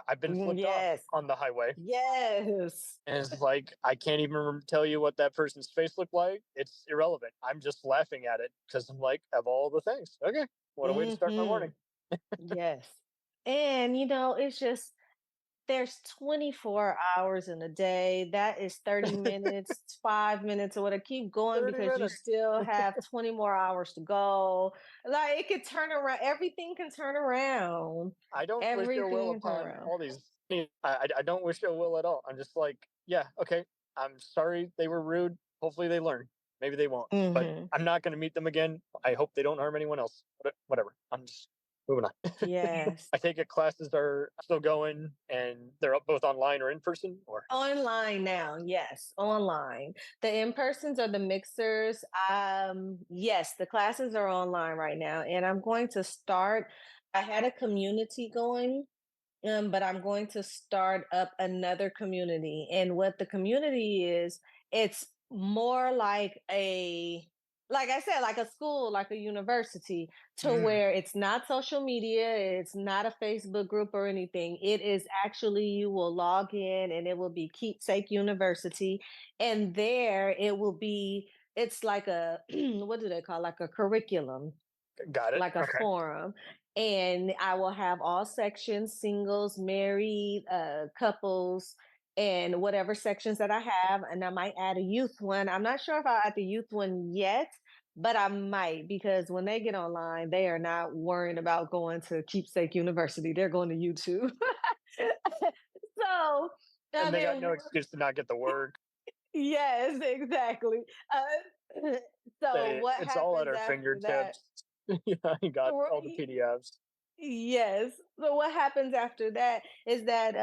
[SPEAKER 3] I've been flipped off
[SPEAKER 2] Yes.
[SPEAKER 3] on the highway,
[SPEAKER 2] Yes.
[SPEAKER 3] and it's like I can't even tell you what that person's face looked like. It's irrelevant. I'm just laughing at it because I'm like, of all the things, okay, what a way to start my
[SPEAKER 2] Hmm.
[SPEAKER 3] morning.
[SPEAKER 2] Yes. And it's just there's 24 hours in a day. That is 30 minutes, 5 minutes, or whatever. Keep going
[SPEAKER 3] 30
[SPEAKER 2] because you
[SPEAKER 3] minutes.
[SPEAKER 2] still have 20 more hours to go. Like it could turn around. Everything can turn around.
[SPEAKER 3] I don't wish ill will
[SPEAKER 2] Everything can turn
[SPEAKER 3] upon
[SPEAKER 2] around.
[SPEAKER 3] all these. I don't wish ill will at all. I'm just like, yeah, okay. I'm sorry they were rude. Hopefully they learn. Maybe they won't, but
[SPEAKER 2] Hmm.
[SPEAKER 3] I'm not going to meet them again. I hope they don't harm anyone else. Whatever. I'm just moving on.
[SPEAKER 2] Yes.
[SPEAKER 3] I take it classes are still going and they're both online or in person, or
[SPEAKER 2] Online now, yes, online. The in-persons or the mixers, yes, the classes are online right now, and I'm going to start. I had a community going, but I'm going to start up another community. And what the community is, it's more like I said, like a school, like a university, to
[SPEAKER 3] mm,
[SPEAKER 2] where it's not social media, it's not a Facebook group or anything. It is actually, you will log in and it will be Keepsake University. And there it will be, it's like a, what do they call, like a curriculum,
[SPEAKER 3] got it.
[SPEAKER 2] like a
[SPEAKER 3] Okay.
[SPEAKER 2] forum, and I will have all sections, singles, married, couples, and whatever sections that I have. And I might add a youth one. I'm not sure if I'll add the youth one yet, but I might, because when they get online, they are not worrying about going to Keepsake University. They're going to YouTube. So, I
[SPEAKER 3] And they got
[SPEAKER 2] mean,
[SPEAKER 3] no excuse to not get the word.
[SPEAKER 2] yes, exactly. So what
[SPEAKER 3] It's all at
[SPEAKER 2] happens
[SPEAKER 3] our
[SPEAKER 2] after that?
[SPEAKER 3] fingertips. Yeah, I got all the PDFs.
[SPEAKER 2] Yes. So what happens after that is that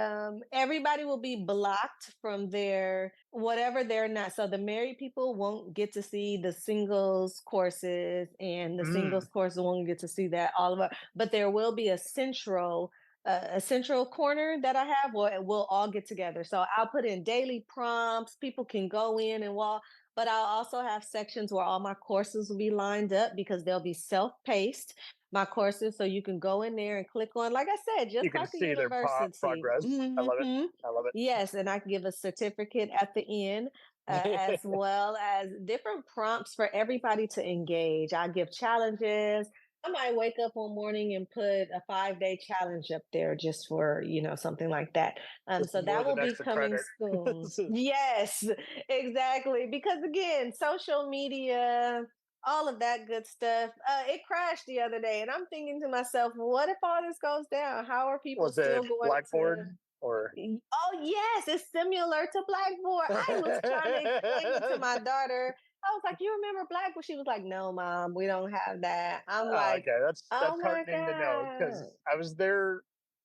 [SPEAKER 2] everybody will be blocked from their whatever they're not. So the married people won't get to see the singles courses, and the
[SPEAKER 3] Mm,
[SPEAKER 2] singles courses won't get to see that all of it. But there will be a central corner that I have where we'll all get together. So I'll put in daily prompts. People can go in and walk. But I'll also have sections where all my courses will be lined up, because they'll be self-paced, my courses, so you can go in there and click on, like I said, just
[SPEAKER 3] you can
[SPEAKER 2] like a
[SPEAKER 3] see their
[SPEAKER 2] university.
[SPEAKER 3] progress. I love it. I love
[SPEAKER 2] Yes, and I can give a certificate at the end, as
[SPEAKER 3] it.
[SPEAKER 2] well as different prompts for everybody to engage. I give challenges. I might wake up one morning and put a 5-day challenge up there, just for, something like that.
[SPEAKER 3] This
[SPEAKER 2] So
[SPEAKER 3] is more
[SPEAKER 2] that will
[SPEAKER 3] than
[SPEAKER 2] be
[SPEAKER 3] extra
[SPEAKER 2] coming
[SPEAKER 3] credit.
[SPEAKER 2] soon.
[SPEAKER 3] This is
[SPEAKER 2] Yes, exactly. Because again, social media, all of that good stuff. It crashed the other day, and I'm thinking to myself, what if all this goes down? How are people
[SPEAKER 3] was
[SPEAKER 2] still
[SPEAKER 3] it
[SPEAKER 2] going to?
[SPEAKER 3] Blackboard or
[SPEAKER 2] Oh, yes, it's similar to Blackboard. I was trying to explain it to my daughter. I was like, "You remember Blackboard?" She was like, "No, mom, we don't have that." I'm
[SPEAKER 3] oh,
[SPEAKER 2] like,
[SPEAKER 3] okay,
[SPEAKER 2] "Oh
[SPEAKER 3] that's
[SPEAKER 2] my
[SPEAKER 3] heartening to know
[SPEAKER 2] god."
[SPEAKER 3] because I was there.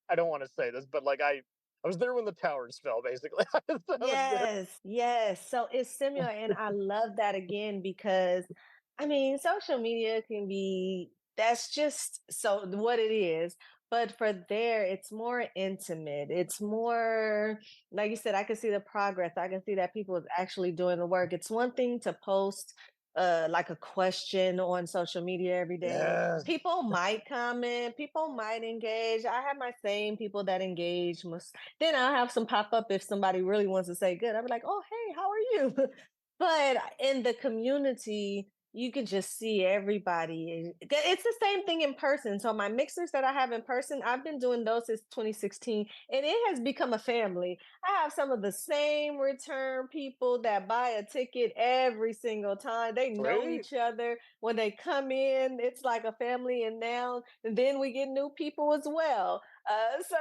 [SPEAKER 3] I don't want to say this, but like I was there when the towers fell. Basically, I was there.
[SPEAKER 2] Yes, yes. So it's similar. And I love that again, because I mean, social media can be, that's just so what it is. But for there, it's more intimate. It's more, like you said, I can see the progress. I can see that people is actually doing the work. It's one thing to post like a question on social media every day.
[SPEAKER 3] Yes,
[SPEAKER 2] People might comment, people might engage. I have my same people that engage. Then I'll have some pop up if somebody really wants to say good. I'll be like, "Oh, hey, how are you?" But in the community, you can just see everybody. It's the same thing in person. So my mixers that I have in person, I've been doing those since 2016, and it has become a family. I have some of the same return people that buy a ticket every single time. They know
[SPEAKER 3] sweet.
[SPEAKER 2] each other. When they come in, it's like a family. And then we get new people as well. So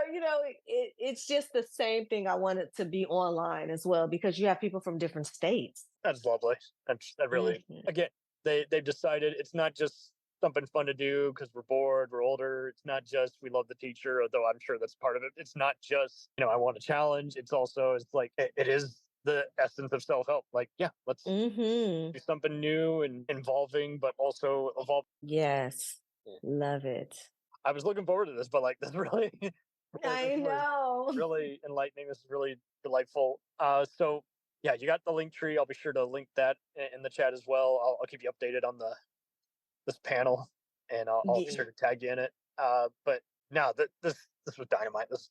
[SPEAKER 2] it's just the same thing. I want it to be online as well, because you have people from different states.
[SPEAKER 3] That's lovely. That really
[SPEAKER 2] Mhm.
[SPEAKER 3] again they've decided it's not just something fun to do because we're bored, we're older. It's not just we love the teacher, although I'm sure that's part of it. It's not just I want a challenge. It's also it's like it is the essence of self help. Like yeah, let's
[SPEAKER 2] Mhm.
[SPEAKER 3] do something new and involving, but also evolve.
[SPEAKER 2] Yes. Love it.
[SPEAKER 3] I was looking forward to this, but like this really, this
[SPEAKER 2] I
[SPEAKER 3] was
[SPEAKER 2] know.
[SPEAKER 3] really enlightening. This is really delightful. So yeah, you got the link tree. I'll be sure to link that in the chat as well. I'll keep you updated on the this panel, and I'll be
[SPEAKER 2] Yeah.
[SPEAKER 3] sure to tag you in it. But no, this was dynamite. This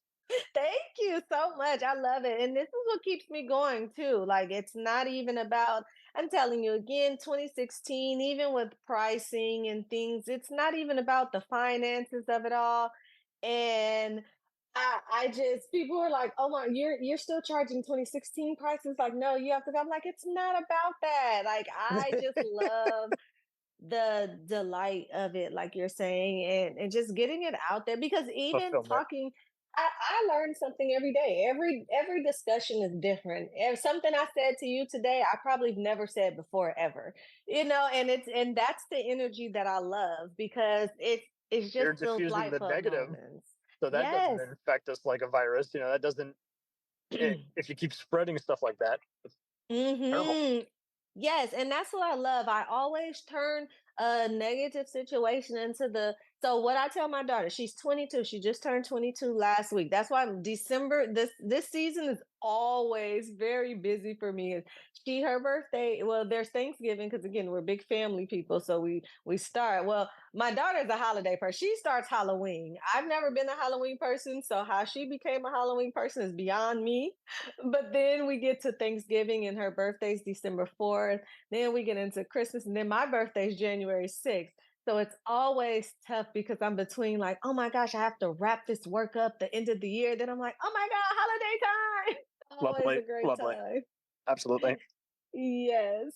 [SPEAKER 2] Thank you so much. I love it. And this is what keeps me going too. Like, it's not even about, I'm telling you again, 2016, even with pricing and things, it's not even about the finances of it all. And I just, people are like, "Oh my, you're still charging 2016 prices?" Like, no, you have to. I'm like, it's not about that. Like, I just love the delight of it, like you're saying, and just getting it out there, because even
[SPEAKER 3] fulfillment.
[SPEAKER 2] talking, I learn something every day. Every discussion is different. If something I said to you today, I probably never said before ever. And that's the energy that I love, because It's
[SPEAKER 3] They're
[SPEAKER 2] just those
[SPEAKER 3] diffusing
[SPEAKER 2] light
[SPEAKER 3] the
[SPEAKER 2] bulb
[SPEAKER 3] negative,
[SPEAKER 2] moments.
[SPEAKER 3] so that doesn't
[SPEAKER 2] Yes.
[SPEAKER 3] infect us like a virus. That doesn't. If you keep spreading stuff like that, it's terrible.
[SPEAKER 2] Yes, and that's what I love. I always turn a negative situation into the so what I tell my daughter, she's 22. She just turned 22 last week. That's why December this season is always very busy for me. Her birthday, well, there's Thanksgiving because again, we're big family people, so we start. Well, my daughter's a holiday person. She starts Halloween. I've never been a Halloween person, so how she became a Halloween person is beyond me. But then we get to Thanksgiving and her birthday's December 4th. Then we get into Christmas and then my birthday's January 6th. So it's always tough because I'm between like, oh my gosh, I have to wrap this work up the end of the year. Then I'm like, oh my God, holiday time. Always
[SPEAKER 3] Lovely,
[SPEAKER 2] a great
[SPEAKER 3] lovely,
[SPEAKER 2] time.
[SPEAKER 3] absolutely.
[SPEAKER 2] Yes.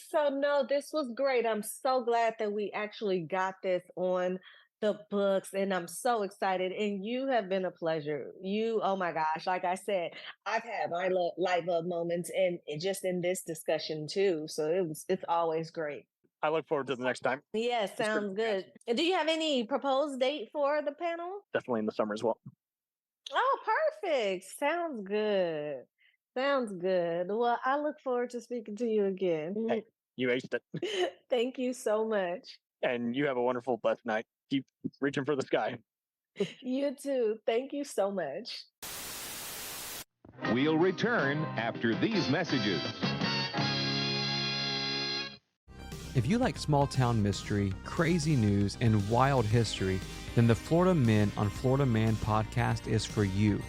[SPEAKER 2] So no, this was great. I'm so glad that we actually got this on the books and I'm so excited. And you have been a pleasure. Oh my gosh, like I said, I've had my light bulb moments and just in this discussion too. So it's always great.
[SPEAKER 3] I look forward to the next time.
[SPEAKER 2] Yes,
[SPEAKER 3] It's great.
[SPEAKER 2] sounds good. And do you have any proposed date for the panel?
[SPEAKER 3] Definitely in the summer as well.
[SPEAKER 2] Oh, perfect. Sounds good. Sounds good. Well, I look forward to speaking to you again.
[SPEAKER 3] Hey, you aced it.
[SPEAKER 2] Thank you so much.
[SPEAKER 3] And you have a wonderful, blessed night. Keep reaching for the sky.
[SPEAKER 2] You too. Thank you so much.
[SPEAKER 4] We'll return after these messages.
[SPEAKER 5] If you like small town mystery, crazy news, and wild history, then the Florida Men on Florida Man podcast is for you.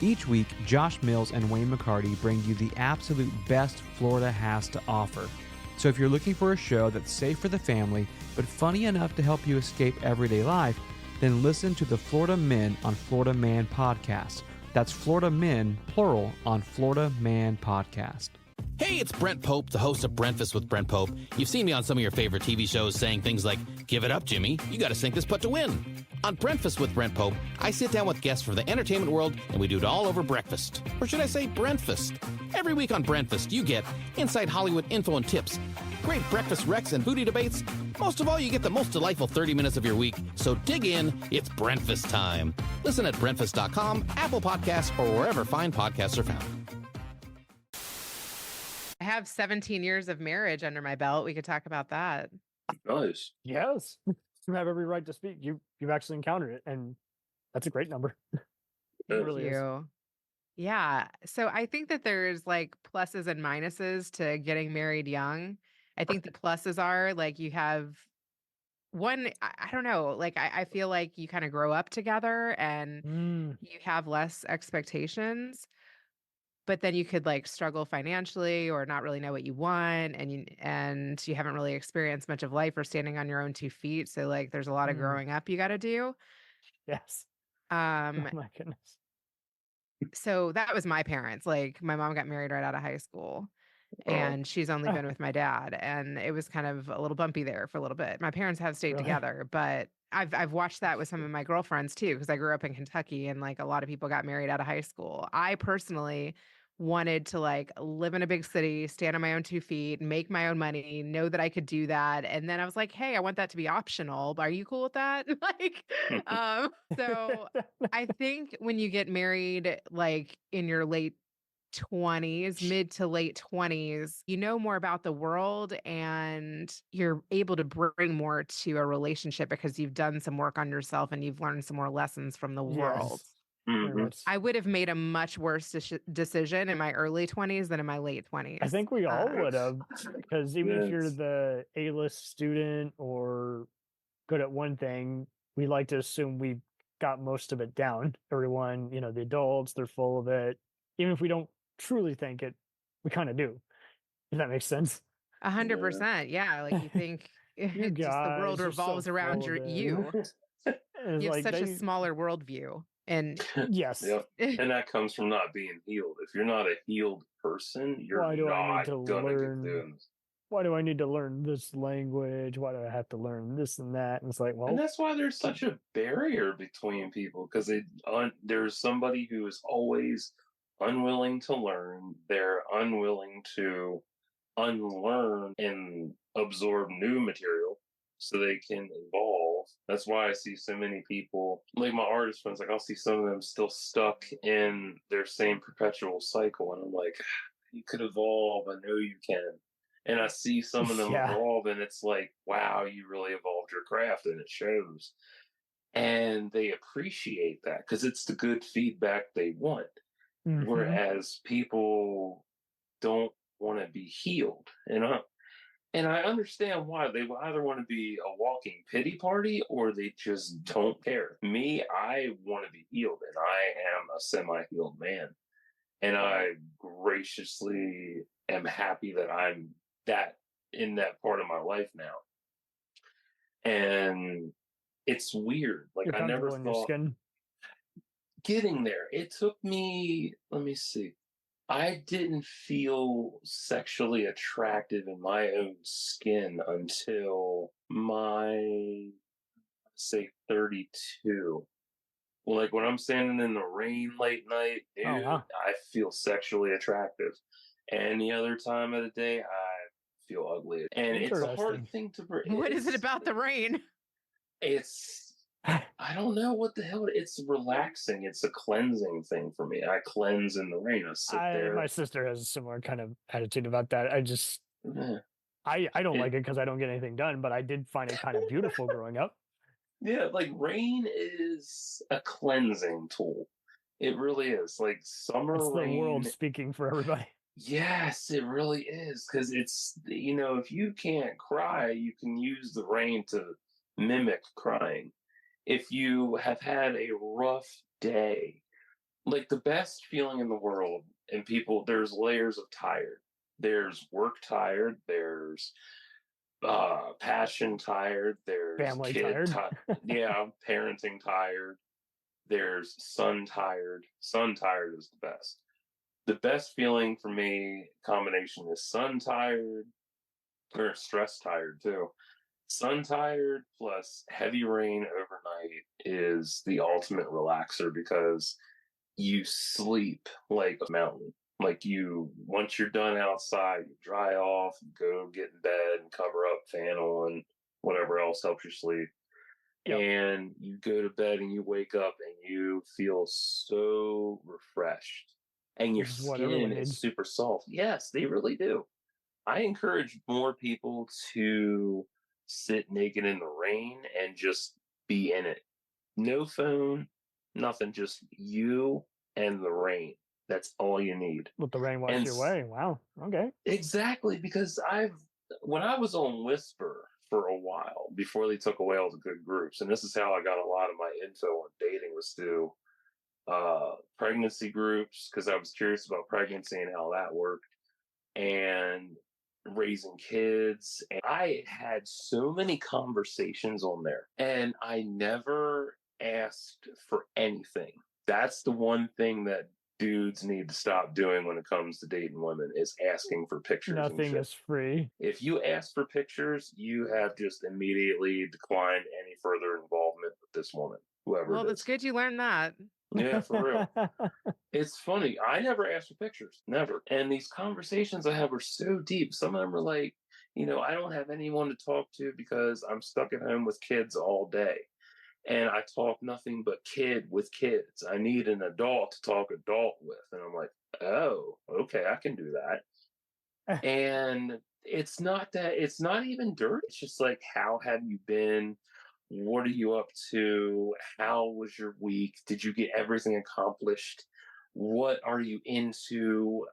[SPEAKER 5] Each week, Josh Mills and Wayne McCarty bring you the absolute best Florida has to offer. So if you're looking for a show that's safe for the family, but funny enough to help you escape everyday life, then listen to the Florida Men on Florida Man podcast. That's Florida Men, plural, on Florida Man podcast.
[SPEAKER 6] Hey, it's Brent Pope, the host of Breakfast with Brent Pope. You've seen me on some of your favorite TV shows saying things like, "Give it up, Jimmy. You got to sink this putt to win." On Breakfast with Brent Pope, I sit down with guests from the entertainment world and we do it all over breakfast. Or should I say Brentfast? Every week on Brentfast, you get inside Hollywood info and tips, great breakfast recs and booty debates. Most of all, you get the most delightful 30 minutes of your week. So dig in. It's Brentfast time. Listen at Brentfast.com, Apple Podcasts, or wherever fine podcasts are found.
[SPEAKER 7] I have 17 years of marriage under my belt. We could talk about that.
[SPEAKER 8] Nice.
[SPEAKER 3] Yes. You have every right to speak. You've actually encountered it, and that's a great number. It
[SPEAKER 8] Thank
[SPEAKER 3] really is.
[SPEAKER 7] You. Yeah. So I think that there's like pluses and minuses to getting married young. I think the pluses are like you have one, I don't know, like I feel like you kind of grow up together and you have less expectations, but then you could like struggle financially or not really know what you want and you haven't really experienced much of life or standing on your own 2 feet. So like there's a lot of growing up you got to do.
[SPEAKER 3] Yes. Oh my goodness.
[SPEAKER 7] So that was my parents. Like my mom got married right out of high school and she's only been with my dad. And it was kind of a little bumpy there for a little bit. My parents have stayed
[SPEAKER 3] Really?
[SPEAKER 7] together, but I've watched that with some of my girlfriends too, because I grew up in Kentucky and like a lot of people got married out of high school. I personally wanted to like live in a big city, stand on my own 2 feet, make my own money, know that I could do that. And then I was like, hey, I want that to be optional. Are you cool with that? So I think when you get married, like in your late 20s, mid to late 20s, you know more about the world and you're able to bring more to a relationship because you've done some work on yourself and you've learned some more lessons from the world.
[SPEAKER 3] Yes.
[SPEAKER 8] Mhm.
[SPEAKER 7] I would have made a much worse decision in my early 20s than in my late 20s.
[SPEAKER 3] I think we all would have, because even if you're
[SPEAKER 8] Yes.
[SPEAKER 3] the A-list student or good at one thing, we like to assume we got most of it down. Everyone, the adults, they're full of it. Even if we don't truly think it, we kind of do. If that makes sense.
[SPEAKER 7] 100%. Yeah. Like you think
[SPEAKER 3] You
[SPEAKER 7] just the world
[SPEAKER 3] guys are
[SPEAKER 7] revolves
[SPEAKER 3] so
[SPEAKER 7] around
[SPEAKER 3] full of it.
[SPEAKER 7] you.
[SPEAKER 3] It's
[SPEAKER 7] You have
[SPEAKER 3] like
[SPEAKER 7] such a smaller worldview. And
[SPEAKER 3] yes.
[SPEAKER 8] Yep. And that comes from not being healed. If you're not a healed person, you're
[SPEAKER 3] Why do I need
[SPEAKER 8] not
[SPEAKER 3] to
[SPEAKER 8] gonna get
[SPEAKER 3] learn?
[SPEAKER 8] through this.
[SPEAKER 3] Why do I need to learn this language? Why do I have to learn this and that? And it's like,
[SPEAKER 8] And
[SPEAKER 3] well,
[SPEAKER 8] that's why there's such a barrier between people, because there's somebody who is always unwilling to learn. They're unwilling to unlearn and absorb new material so they can evolve. evolve. That's why I see so many people, like my artist friends, like I'll see some of them still stuck in their same perpetual cycle. And I'm like, you could evolve. I know you can. And I see some of them evolve, and it's like, wow, you really evolved your craft, and it shows. And they appreciate that because it's the good feedback they want. Whereas people don't want to be healed. And I understand why. They will either want to be a walking pity party or they just don't care. Me, I want to be healed, and I am a semi-healed man. And I graciously am happy that I'm that in that part of my life now. And it's weird. Like
[SPEAKER 9] You're
[SPEAKER 8] I never
[SPEAKER 9] comfortable in your
[SPEAKER 8] thought
[SPEAKER 9] skin.
[SPEAKER 8] getting there. It took me, let me see. I didn't feel sexually attractive in my own skin until my, say, 32. Like when I'm standing in the rain late night, dude,
[SPEAKER 9] Oh, wow.
[SPEAKER 8] I feel sexually attractive. Any other time of the day, I feel ugly. And it's a hard
[SPEAKER 9] Interesting.
[SPEAKER 8] thing to
[SPEAKER 7] What is it about the rain?
[SPEAKER 8] It's I don't know what the hell it's relaxing. It's a cleansing thing for me. I cleanse in the rain. I sit there.
[SPEAKER 9] My sister has a similar kind of attitude about that.
[SPEAKER 8] Yeah.
[SPEAKER 9] I don't like it because I don't get anything done, but I did find it kind of beautiful growing up.
[SPEAKER 8] Yeah, like rain is a cleansing tool. It really is. Like summer
[SPEAKER 9] It's the
[SPEAKER 8] rain.
[SPEAKER 9] world speaking for everybody.
[SPEAKER 8] Yes, it really is. Because it's, if you can't cry, you can use the rain to mimic crying. If you have had a rough day, like the best feeling in the world, and people, there's layers of tired. There's work tired, there's passion tired, there's
[SPEAKER 9] Family
[SPEAKER 8] kid
[SPEAKER 9] tired.
[SPEAKER 8] yeah, parenting tired, there's sun tired. Sun tired is the best. The best feeling for me combination is sun tired, or stress tired too. Sun tired plus heavy rain overnight is the ultimate relaxer because you sleep like a mountain. Like once you're done outside, you dry off, go get in bed and cover up, fan on, whatever else helps you sleep.
[SPEAKER 9] Yep.
[SPEAKER 8] And you go to bed and you wake up and you feel so refreshed. And your
[SPEAKER 9] Which is what everyone
[SPEAKER 8] skin is
[SPEAKER 9] needs.
[SPEAKER 8] super soft. Yes, they really do. I encourage more people to sit naked in the rain and just be in it. No phone, nothing, just you and the rain. That's all you need.
[SPEAKER 9] Let the rain wash
[SPEAKER 8] And
[SPEAKER 9] your way. Wow. Okay.
[SPEAKER 8] exactly, because when I was on Whisper for a while before they took away all the good groups, and this is how I got a lot of my info on dating was through pregnancy groups, because I was curious about pregnancy and how that worked, and raising kids. And I had so many conversations on there, and I never asked for anything. That's the one thing that dudes need to stop doing when it comes to dating women is asking for pictures.
[SPEAKER 9] Nothing is free.
[SPEAKER 8] If you ask for pictures, you have just immediately declined any further involvement with this woman, whoever
[SPEAKER 7] Well,
[SPEAKER 8] it
[SPEAKER 7] that's
[SPEAKER 8] is.
[SPEAKER 7] good you learned that.
[SPEAKER 8] Yeah, for real. It's funny. I never asked for pictures. Never. And these conversations I have are so deep. Some of them are like, I don't have anyone to talk to because I'm stuck at home with kids all day. And I talk nothing but kid with kids. I need an adult to talk adult with. And I'm like, oh, okay, I can do that. And it's not even dirt. It's just like, how have you been? What are you up to? How was your week? Did you get everything accomplished? What are you into?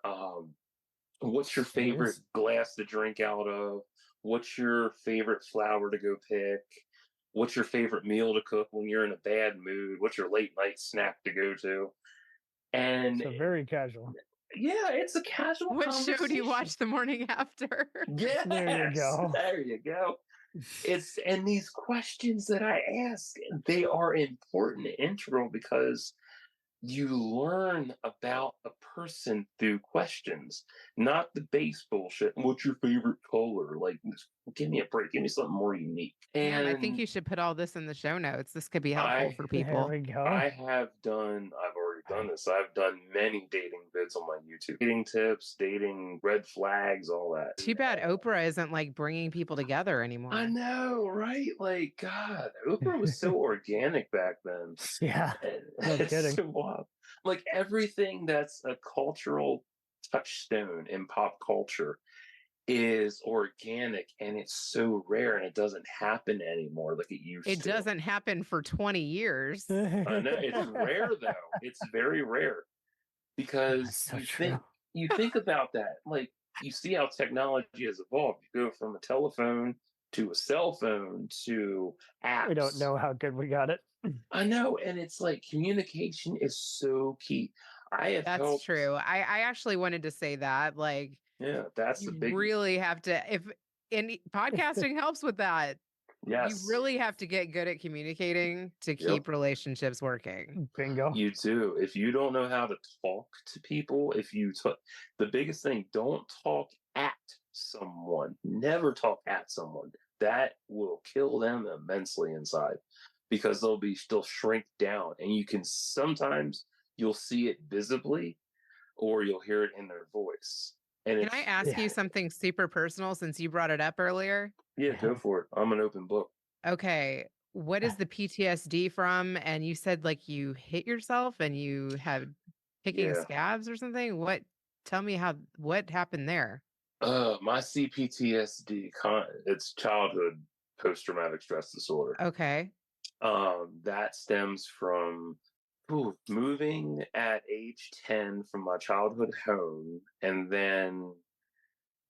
[SPEAKER 8] What's your favorite glass to drink out of? What's your favorite flower to go pick? What's your favorite meal to cook when you're in a bad mood? What's your late night snack to go to? And
[SPEAKER 9] so very casual.
[SPEAKER 8] yeah, it's a casual
[SPEAKER 7] What
[SPEAKER 8] conversation.
[SPEAKER 7] show do you watch the morning after?
[SPEAKER 8] Yes,
[SPEAKER 9] There you go.
[SPEAKER 8] There you go. And these questions that I ask, they are important and integral because you learn about a person through questions, not the base bullshit. What's your favorite color? Like, give me a break. Give me something more unique.
[SPEAKER 7] Damn,
[SPEAKER 8] And
[SPEAKER 7] I think you should put all this in the show notes. This could be helpful for
[SPEAKER 9] There
[SPEAKER 7] people.
[SPEAKER 9] we go.
[SPEAKER 8] I've already done this. I've done many dating vids on my YouTube. Dating tips, dating red flags, all that.
[SPEAKER 7] Too bad Oprah isn't like bringing people together anymore.
[SPEAKER 8] I know, right? Like, God, Oprah was so organic back then.
[SPEAKER 9] Yeah, no
[SPEAKER 8] It's
[SPEAKER 9] kidding.
[SPEAKER 8] so wild. Like everything that's a cultural touchstone in pop culture is organic, and it's so rare, and it doesn't happen anymore like it used to.
[SPEAKER 7] It doesn't happen for 20 years.
[SPEAKER 8] I know it's rare though. It's very rare because
[SPEAKER 9] That's so
[SPEAKER 8] you
[SPEAKER 9] true.
[SPEAKER 8] think about that. Like you see how technology has evolved. You go from a telephone to a cell phone to apps.
[SPEAKER 9] We don't know how good we got it.
[SPEAKER 8] I know, and it's like communication is so key.
[SPEAKER 7] That's true. I actually wanted to say that. Like,
[SPEAKER 8] yeah, that's
[SPEAKER 7] you
[SPEAKER 8] the big.
[SPEAKER 7] really have to, and podcasting helps with that.
[SPEAKER 8] Yes,
[SPEAKER 7] You really have to get good at communicating to keep relationships working.
[SPEAKER 9] Bingo.
[SPEAKER 8] You do. If you don't know how to talk to people, the biggest thing, don't talk at someone. Never talk at someone. That will kill them immensely inside because they'll shrink down, and sometimes you'll see it visibly or you'll hear it in their voice. And
[SPEAKER 7] Can I ask you something super personal since you brought it up earlier?
[SPEAKER 8] Yeah, go for it. I'm an open book.
[SPEAKER 7] Okay. What is the PTSD from? And you said like you hit yourself and you had picking scabs or something. Tell me what happened there?
[SPEAKER 8] My CPTSD, it's childhood post-traumatic stress disorder.
[SPEAKER 7] Okay.
[SPEAKER 8] That stems from moving at age 10 from my childhood home, and then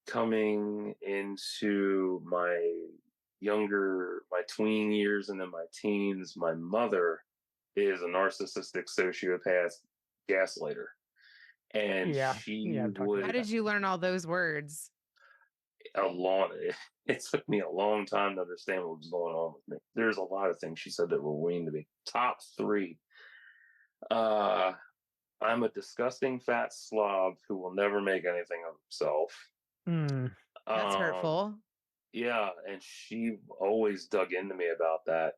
[SPEAKER 8] coming into my tween years and then my teens. My mother is a narcissistic sociopath gaslighter. And
[SPEAKER 7] How did you learn all those words?
[SPEAKER 8] It took me a long time to understand what was going on with me. There's a lot of things she said that were mean to me. Top 3. I'm a disgusting fat slob who will never make anything of himself.
[SPEAKER 7] That's hurtful.
[SPEAKER 8] Yeah, and she always dug into me about that.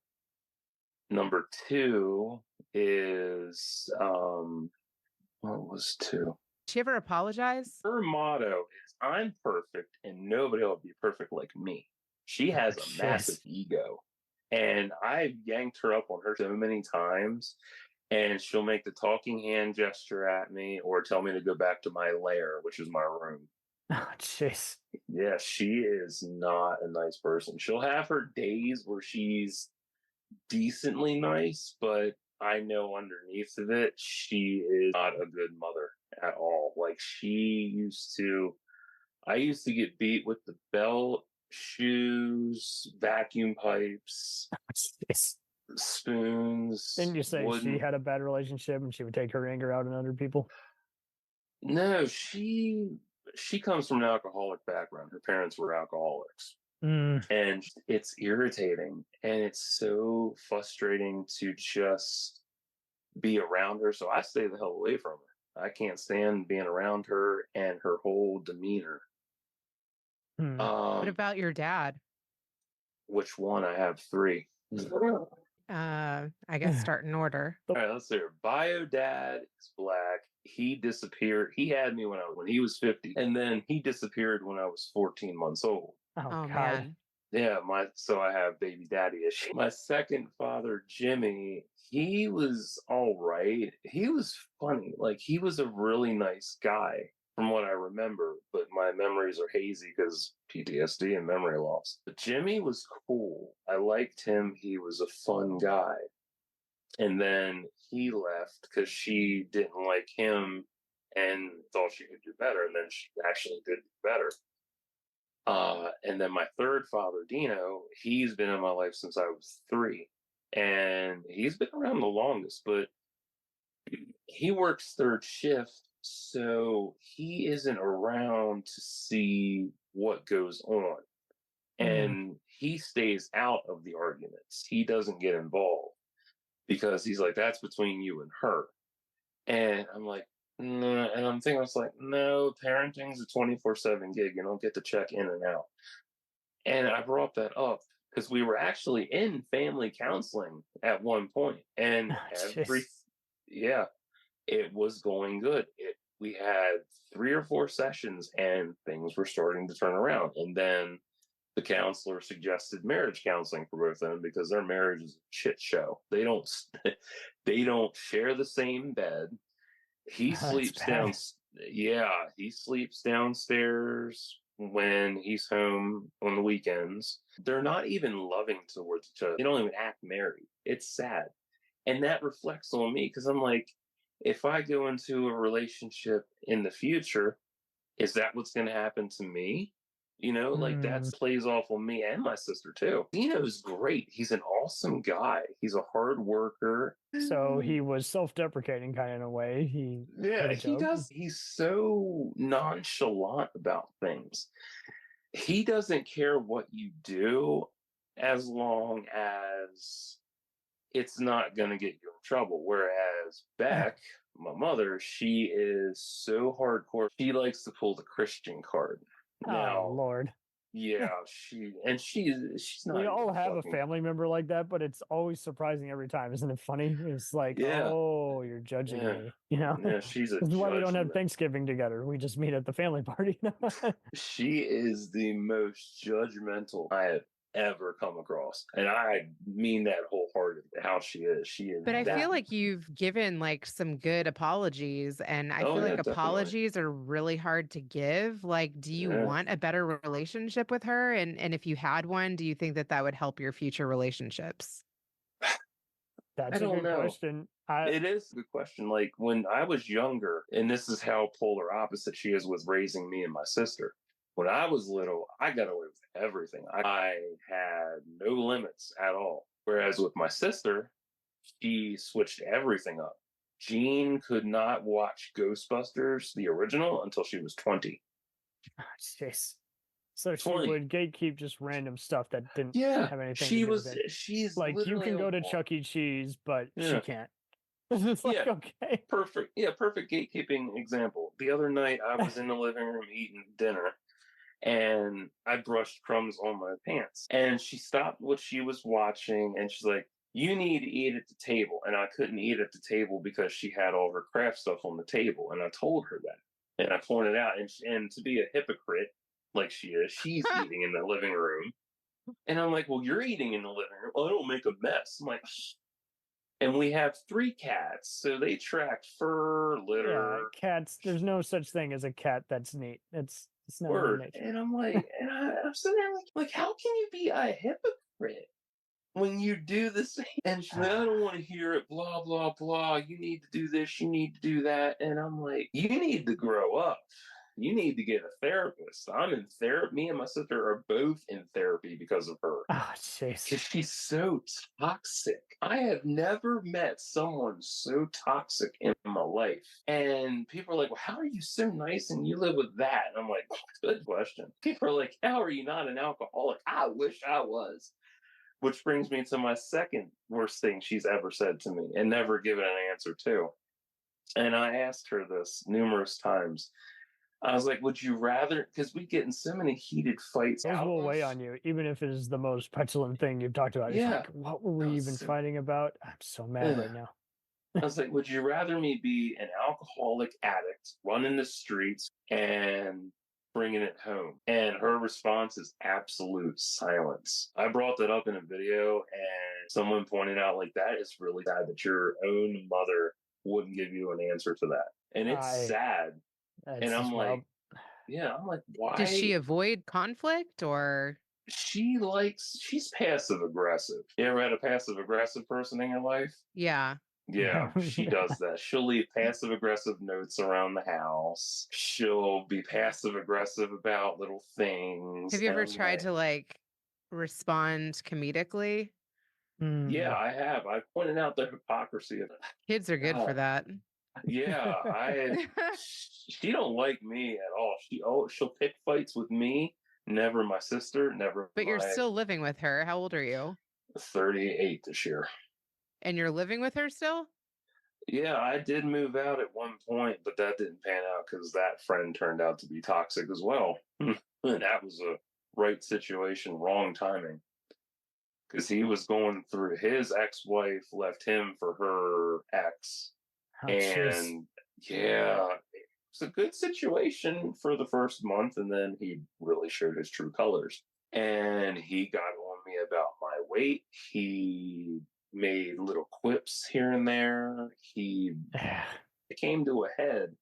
[SPEAKER 8] Number 2 is what was 2?
[SPEAKER 7] Did she ever apologize?
[SPEAKER 8] Her motto is, I'm perfect and nobody will be perfect like me. She has a massive ego. And I've yanked her up on her so many times, and she'll make the talking hand gesture at me or tell me to go back to my lair, which is my room.
[SPEAKER 9] Oh, jeez.
[SPEAKER 8] Yeah, she is not a nice person. She'll have her days where she's decently nice, but I know underneath of it, she is not a good mother at all. Like I used to get beat with the belt, shoes, vacuum pipes, spoons.
[SPEAKER 9] Didn't you say she had a bad relationship and she would take her anger out on other people?
[SPEAKER 8] No, she comes from an alcoholic background. Her parents were alcoholics. And it's irritating, and it's so frustrating to just be around her. So I stay the hell away from her. I can't stand being around her and her whole demeanor.
[SPEAKER 7] What about your dad?
[SPEAKER 8] Which one? I have 3.
[SPEAKER 7] I guess start in order.
[SPEAKER 8] All right, let's see. Bio dad is black. He disappeared. He had me when he was 50, and then he disappeared when I was 14 months old.
[SPEAKER 7] Oh man.
[SPEAKER 8] Yeah, so I have baby daddy issue. My second father, Jimmy, he was all right. He was funny. Like, he was a really nice guy from what I remember, but my memories are hazy because PTSD and memory loss. But Jimmy was cool. I liked him. He was a fun guy. And then he left because she didn't like him and thought she could do better. And then she actually did better. And then my third father, Dino, he's been in my life since I was 3. And he's been around the longest, but he works third shift. So he isn't around to see what goes on. And he stays out of the arguments. He doesn't get involved because he's like, that's between you and her. And I'm like, no. And I'm thinking, no, parenting's a 24/7 gig. You don't get to check in and out. And I brought that up because we were actually in family counseling at one point. And it was going good. We had 3 or 4 sessions and things were starting to turn around. And then the counselor suggested marriage counseling for both of them because their marriage is a shit show. They don't they don't share the same bed. He sleeps down. Yeah, he sleeps downstairs when he's home on the weekends. They're not even loving towards each other. They don't even act married. It's sad. And that reflects on me because I'm like, if I go into a relationship in the future, is that what's going to happen to me? Like that plays off on me and my sister too. Dino's great. He's an awesome guy. He's a hard worker.
[SPEAKER 9] So he was self-deprecating kind of in a way. He
[SPEAKER 8] does. He's so nonchalant about things. He doesn't care what you do as long as it's not going to get you in trouble. Whereas Beck, my mother, she is so hardcore. She likes to pull the Christian card. Now,
[SPEAKER 9] oh Lord.
[SPEAKER 8] Yeah, she's not.
[SPEAKER 9] We all have a family member like that, but it's always surprising every time, isn't it funny? It's like, oh, you're judging me,
[SPEAKER 8] Yeah, she's a.
[SPEAKER 9] This is why we don't have Thanksgiving together. We just meet at the family party.
[SPEAKER 8] She is the most judgmental I have ever come across, and I mean that wholeheartedly. How she is.
[SPEAKER 7] But I feel like you've given like some good apologies, and I feel like apologies are really hard to give. Like, do you want a better relationship with her? And if you had one, do you think that would help your future relationships?
[SPEAKER 9] That's a good question.
[SPEAKER 8] It is a good question. Like when I was younger, and this is how polar opposite she is with raising me and my sister. When I was little, I got away with everything. I had no limits at all. Whereas with my sister, she switched everything up. Jean could not watch Ghostbusters, the original, until she was 20.
[SPEAKER 9] Oh, jeez. So she would gatekeep just random stuff that didn't have anything to do with it.
[SPEAKER 8] She's
[SPEAKER 9] like, you can go to Chuck E. Cheese, but she can't. It's like, okay.
[SPEAKER 8] Perfect. Yeah, perfect gatekeeping example. The other night, I was in the living room eating dinner, and I brushed crumbs on my pants. And she stopped what she was watching, and she's like, you need to eat at the table. And I couldn't eat at the table because she had all her craft stuff on the table. And I told her that. And I pointed out, and to be a hypocrite like she is, she's eating in the living room. And I'm like, well, you're eating in the living room. Well, I don't make a mess. I'm like, and we have 3 cats, so they track fur, litter.
[SPEAKER 9] Yeah, cats, there's no such thing as a cat that's neat. It's not
[SPEAKER 8] word. And I'm like, and I'm sitting there like, how can you be a hypocrite when you do the same? And she's like, I don't want to hear it, blah, blah, blah. You need to do this, you need to do that. And I'm like, you need to grow up. You need to get a therapist. I'm in therapy. Me and my sister are both in therapy because of her.
[SPEAKER 9] Oh, jeez.
[SPEAKER 8] Because she's so toxic. I have never met someone so toxic in my life. And people are like, well, how are you so nice and you live with that? And I'm like, good question. People are like, how are you not an alcoholic? I wish I was. Which brings me to my second worst thing she's ever said to me and never given an answer to. And I asked her this numerous times. I was like, would you rather, because we get in so many heated fights.
[SPEAKER 9] Those will weigh on you, even if it is the most petulant thing you've talked about.
[SPEAKER 8] Yeah.
[SPEAKER 9] Like, what were we even fighting about? I'm so mad right now.
[SPEAKER 8] I was like, would you rather me be an alcoholic addict, running the streets, and bringing it home? And her response is absolute silence. I brought that up in a video, and someone pointed out, like, that is really sad that your own mother wouldn't give you an answer to that. And it's sad. And I'm like, I'm like, why?
[SPEAKER 7] Does she avoid conflict or?
[SPEAKER 8] She's passive aggressive. You ever had a passive aggressive person in your life?
[SPEAKER 7] Yeah.
[SPEAKER 8] Yeah, she does that. She'll leave passive aggressive notes around the house. She'll be passive aggressive about little things.
[SPEAKER 7] Have you ever tried to like respond comedically?
[SPEAKER 8] Yeah, I have. I pointed out the hypocrisy of it.
[SPEAKER 7] Kids are good for that.
[SPEAKER 8] Yeah, she don't like me at all. She'll pick fights with me, never my sister, never.
[SPEAKER 7] But you're still living with her. How old are you?
[SPEAKER 8] 38 this year. And
[SPEAKER 7] you're living with her still?
[SPEAKER 8] Yeah, I did move out at one point, but that didn't pan out because that friend turned out to be toxic as well. And that was a right situation, wrong timing. Because he was going through, his ex-wife left him for her ex.
[SPEAKER 9] Oh, jeez.
[SPEAKER 8] And yeah, it's a good situation for the first month, and then he really showed his true colors. And he got on me about my weight. He made little quips here and there. It came to a head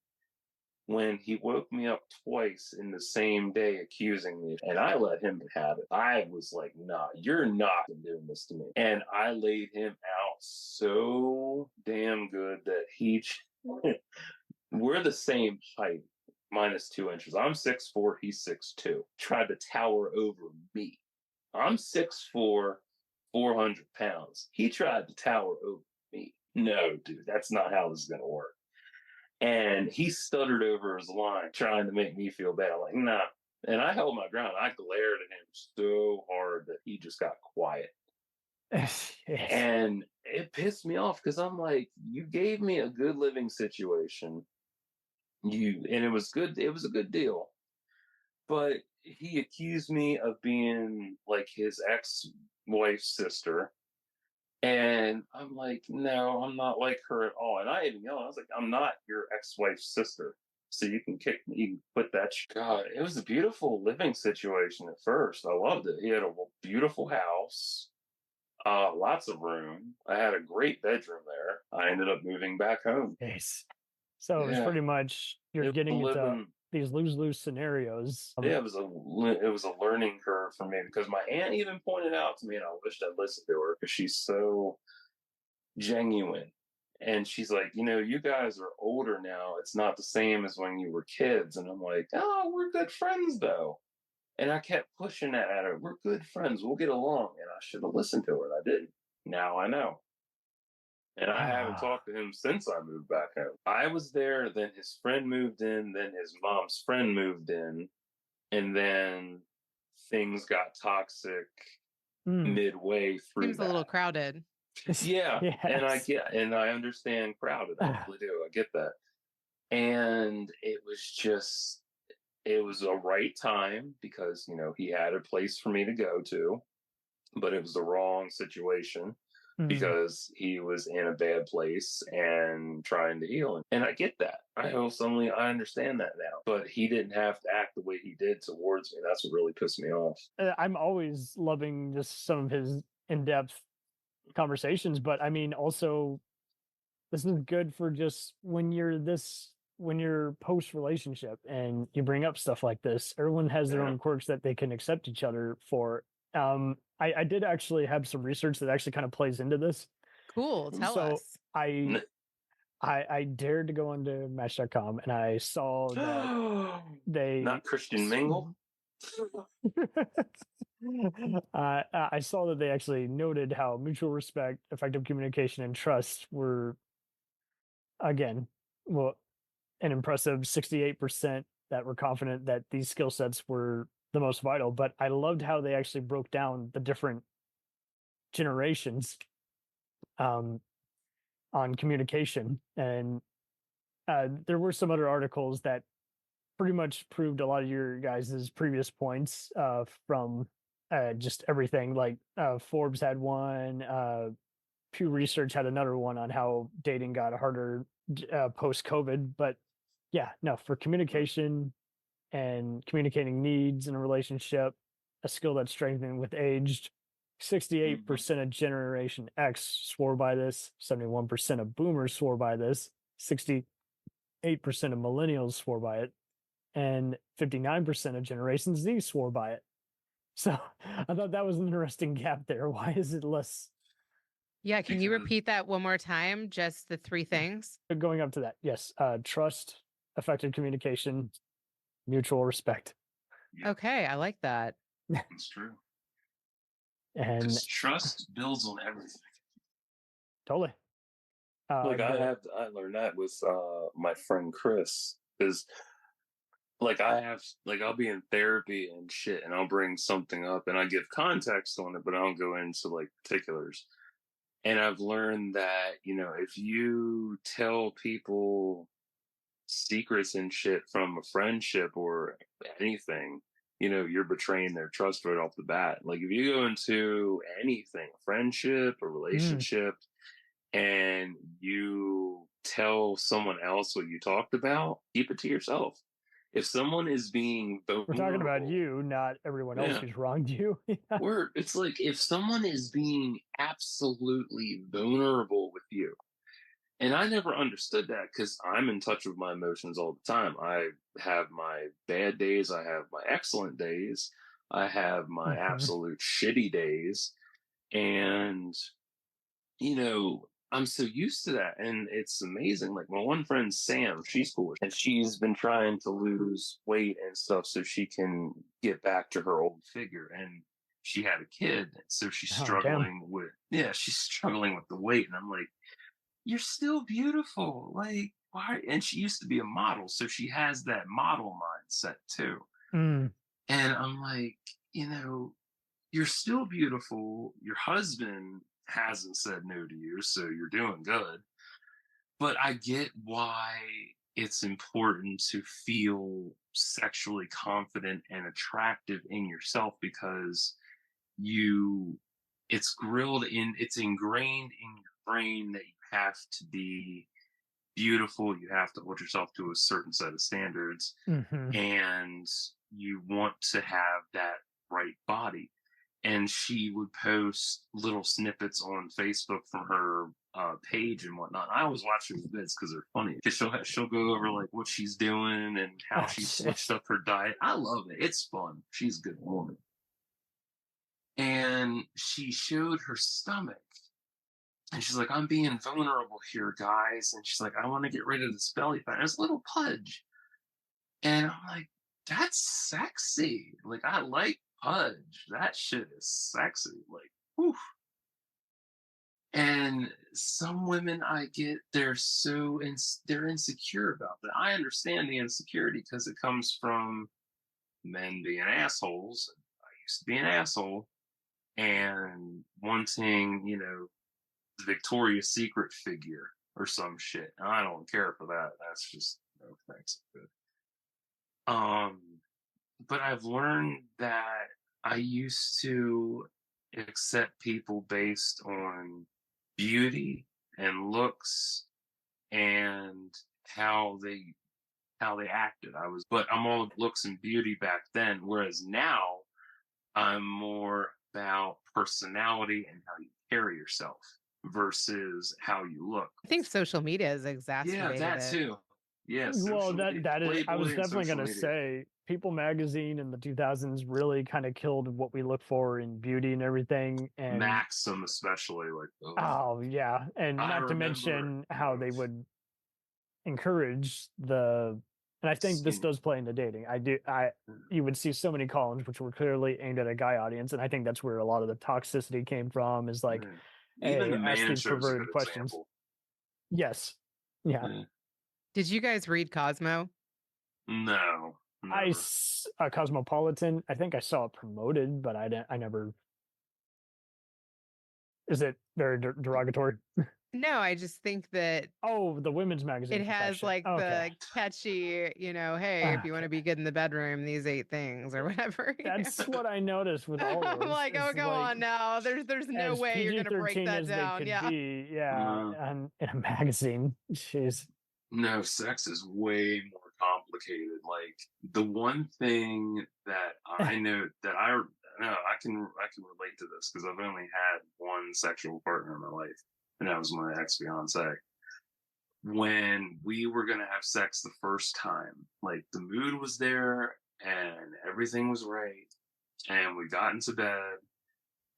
[SPEAKER 8] when he woke me up twice in the same day accusing me, and I let him have it. I was like, nah, you're not doing this to me. And I laid him out so damn good that we're the same height, -2 inches. I'm 6'4", he's 6'2". Tried to tower over me. I'm 6'4", 400 pounds. He tried to tower over me. No, dude, that's not how this is going to work. And he stuttered over his line, trying to make me feel bad. I'm like, nah. And I held my ground. I glared at him so hard that he just got quiet. And it pissed me off because I'm like, you gave me a good living situation. And it was good. It was a good deal. But he accused me of being like his ex-wife's sister. And I'm like, no, I'm not like her at all. And I even yelled, I was like, I'm not your ex-wife's sister. So you can kick me, you can put that. God, it was a beautiful living situation at first. I loved it. He had a beautiful house, lots of room. I had a great bedroom there. I ended up moving back home.
[SPEAKER 9] Yes. So it was pretty much you're getting into these lose-lose scenarios.
[SPEAKER 8] Yeah, it was a learning curve for me because my aunt even pointed out to me, and I wished I'd listened to her because she's so genuine. And she's like, you guys are older now. It's not the same as when you were kids. And I'm like, oh, we're good friends though. And I kept pushing that at her. We're good friends. We'll get along. And I should have listened to her, and I didn't. Now I know. And I haven't talked to him since I moved back home. I was there, then his friend moved in, then his mom's friend moved in, and then things got toxic midway through.
[SPEAKER 7] Seems a little crowded.
[SPEAKER 8] Yeah, yes. And I understand crowded. I really do. I get that. And it was a right time because he had a place for me to go to, but it was the wrong situation. Because he was in a bad place and trying to heal. And I get that. I understand that now. But he didn't have to act the way he did towards me. That's what really pissed me off.
[SPEAKER 9] I'm always loving just some of his in-depth conversations. But I mean, also, this is good for just when you're post-relationship and you bring up stuff like this. Everyone has their own quirks that they can accept each other for. I did actually have some research that actually kind of plays into this.
[SPEAKER 7] Cool. Tell us.
[SPEAKER 9] I dared to go onto Match.com and I saw that they
[SPEAKER 8] not Christian Mingle.
[SPEAKER 9] I saw that they actually noted how mutual respect, effective communication, and trust were, again, an impressive 68% that were confident that these skill sets were the most vital. But I loved how they actually broke down the different generations on communication. And there were some other articles that pretty much proved a lot of your guys' previous points from just everything. Like Forbes had one, Pew Research had another one on how dating got harder post-COVID. But yeah, no, for communication and communicating needs in a relationship, a skill that's strengthening with age. 68% of Generation X swore by this. 71% of Boomers swore by this. 68% of Millennials swore by it. And 59% of Generation Z swore by it. So I thought that was an interesting gap there. Why is it less?
[SPEAKER 7] Yeah, can you repeat that one more time? Just the three things?
[SPEAKER 9] Going up to that, yes. Trust, effective communication, mutual respect.
[SPEAKER 7] Okay, I like that.
[SPEAKER 8] It's true.
[SPEAKER 9] And
[SPEAKER 8] trust builds on everything.
[SPEAKER 9] Totally.
[SPEAKER 8] I learned that with my friend Chris, because I'll be in therapy and shit, and I'll bring something up and I give context on it, but I don't go into particulars. And I've learned that, if you tell people secrets and shit from a friendship or anything, you're betraying their trust right off the bat. Like if you go into anything, a friendship, a relationship, and you tell someone else what you talked about, keep it to yourself. If someone is being
[SPEAKER 9] We're talking about
[SPEAKER 8] vulnerable,
[SPEAKER 9] you, not everyone else
[SPEAKER 8] yeah,
[SPEAKER 9] who's wronged you.
[SPEAKER 8] it's like if someone is being absolutely vulnerable with you, and I never understood that because I'm in touch with my emotions all the time. I have my bad days, I have my excellent days, I have my
[SPEAKER 9] Mhm.
[SPEAKER 8] absolute shitty days. And, I'm so used to that. And it's amazing. Like my one friend, Sam, she's cool. And she's been trying to lose weight and stuff so she can get back to her old figure. And she had a kid. So she's
[SPEAKER 9] Oh, damn.
[SPEAKER 8] she's struggling with the weight. And I'm like, you're still beautiful. Like, why? And she used to be a model. So she has that model mindset too.
[SPEAKER 9] Mm.
[SPEAKER 8] And I'm like, you're still beautiful. Your husband hasn't said no to you, so you're doing good. But I get why it's important to feel sexually confident and attractive in yourself because it's ingrained in your brain that you have to be beautiful. You have to hold yourself to a certain set of standards,
[SPEAKER 9] Mhm.
[SPEAKER 8] and you want to have that right body. And she would post little snippets on Facebook from her page and whatnot. I always watch her vids because they're funny. Because she'll go over like what she's doing and how she switched up her diet. I love it. It's fun. She's a good woman. And she showed her stomach. And she's like, I'm being vulnerable here, guys. And she's like, I want to get rid of this belly fat. There's a little pudge. And I'm like, that's sexy. Like, I like pudge. That shit is sexy. Like, whew. And some women I get, they're insecure about that. I understand the insecurity because it comes from men being assholes. I used to be an asshole and wanting, the Victoria's Secret figure or some shit. And I don't care for that. That's just no thanks. But I've learned that I used to accept people based on beauty and looks and how they acted. But I'm all looks and beauty back then, whereas now I'm more about personality and how you carry yourself versus how you look.
[SPEAKER 7] I think social media has
[SPEAKER 8] Yeah,
[SPEAKER 7] exacerbated
[SPEAKER 8] that
[SPEAKER 7] it.
[SPEAKER 8] too. Yeah,
[SPEAKER 9] Well, that is. I was
[SPEAKER 8] Playboy and
[SPEAKER 9] definitely
[SPEAKER 8] social
[SPEAKER 9] going to
[SPEAKER 8] media.
[SPEAKER 9] say, People magazine in the 2000s really kind of killed what we look for in beauty and everything. And
[SPEAKER 8] Maxim, especially, like,
[SPEAKER 9] oh yeah, and
[SPEAKER 8] I
[SPEAKER 9] not to
[SPEAKER 8] remember,
[SPEAKER 9] mention how they would encourage and I think this
[SPEAKER 8] skinny.
[SPEAKER 9] does play into dating. You would see so many columns which were clearly aimed at a guy audience, and I think that's where a lot of the toxicity came from. Is like,
[SPEAKER 8] Even
[SPEAKER 9] hey,
[SPEAKER 8] the
[SPEAKER 9] ask
[SPEAKER 8] man
[SPEAKER 9] these
[SPEAKER 8] show's a good
[SPEAKER 9] perverted questions.
[SPEAKER 8] example.
[SPEAKER 9] Yes, yeah.
[SPEAKER 7] Did you guys read Cosmo?
[SPEAKER 8] No, never.
[SPEAKER 9] Cosmopolitan. I think I saw it promoted, but I never. Is it very derogatory?
[SPEAKER 7] No, I just think that
[SPEAKER 9] Oh, the women's magazine
[SPEAKER 7] it has
[SPEAKER 9] section.
[SPEAKER 7] like
[SPEAKER 9] Okay.
[SPEAKER 7] the catchy, hey, if you want to be good in the bedroom, these 8 things or whatever.
[SPEAKER 9] That's what I noticed with all
[SPEAKER 7] I'm
[SPEAKER 9] those.
[SPEAKER 7] like, oh,
[SPEAKER 9] It's
[SPEAKER 7] come on now. There's no
[SPEAKER 9] as
[SPEAKER 7] way you're gonna break
[SPEAKER 9] PG-13
[SPEAKER 7] that
[SPEAKER 9] as they
[SPEAKER 7] down.
[SPEAKER 9] could
[SPEAKER 7] Yeah.
[SPEAKER 9] be. Yeah, and in a magazine. Jeez.
[SPEAKER 8] No, sex is way more complicated. Like the one thing that I know that I can relate to this because I've only had one sexual partner in my life, and that was my ex-fiance. When we were gonna have sex the first time, like the mood was there and everything was right, and we got into bed,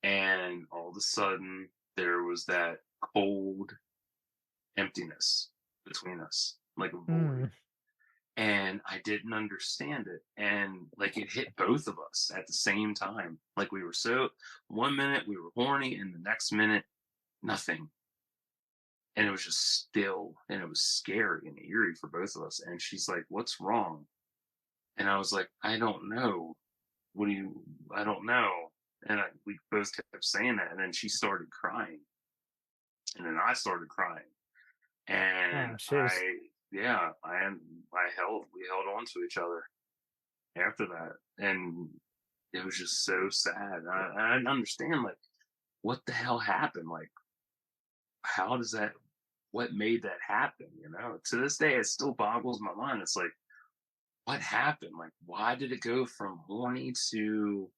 [SPEAKER 8] and all of a sudden there was that cold emptiness between us, like a void. And I didn't understand it. And like it hit both of us at the same time. Like we were one minute we were horny, and the next minute, nothing. And it was just still, and it was scary and eerie for both of us. And she's like, "What's wrong?" And I was like, "I don't know. I don't know." And we both kept saying that. And then she started crying. And then I started crying. And we held on to each other after that. And it was just so sad. I didn't understand, like, what the hell happened? Like, how does that what made that happen? To this day, it still boggles my mind. It's like, what happened? Like, why did it go from horny to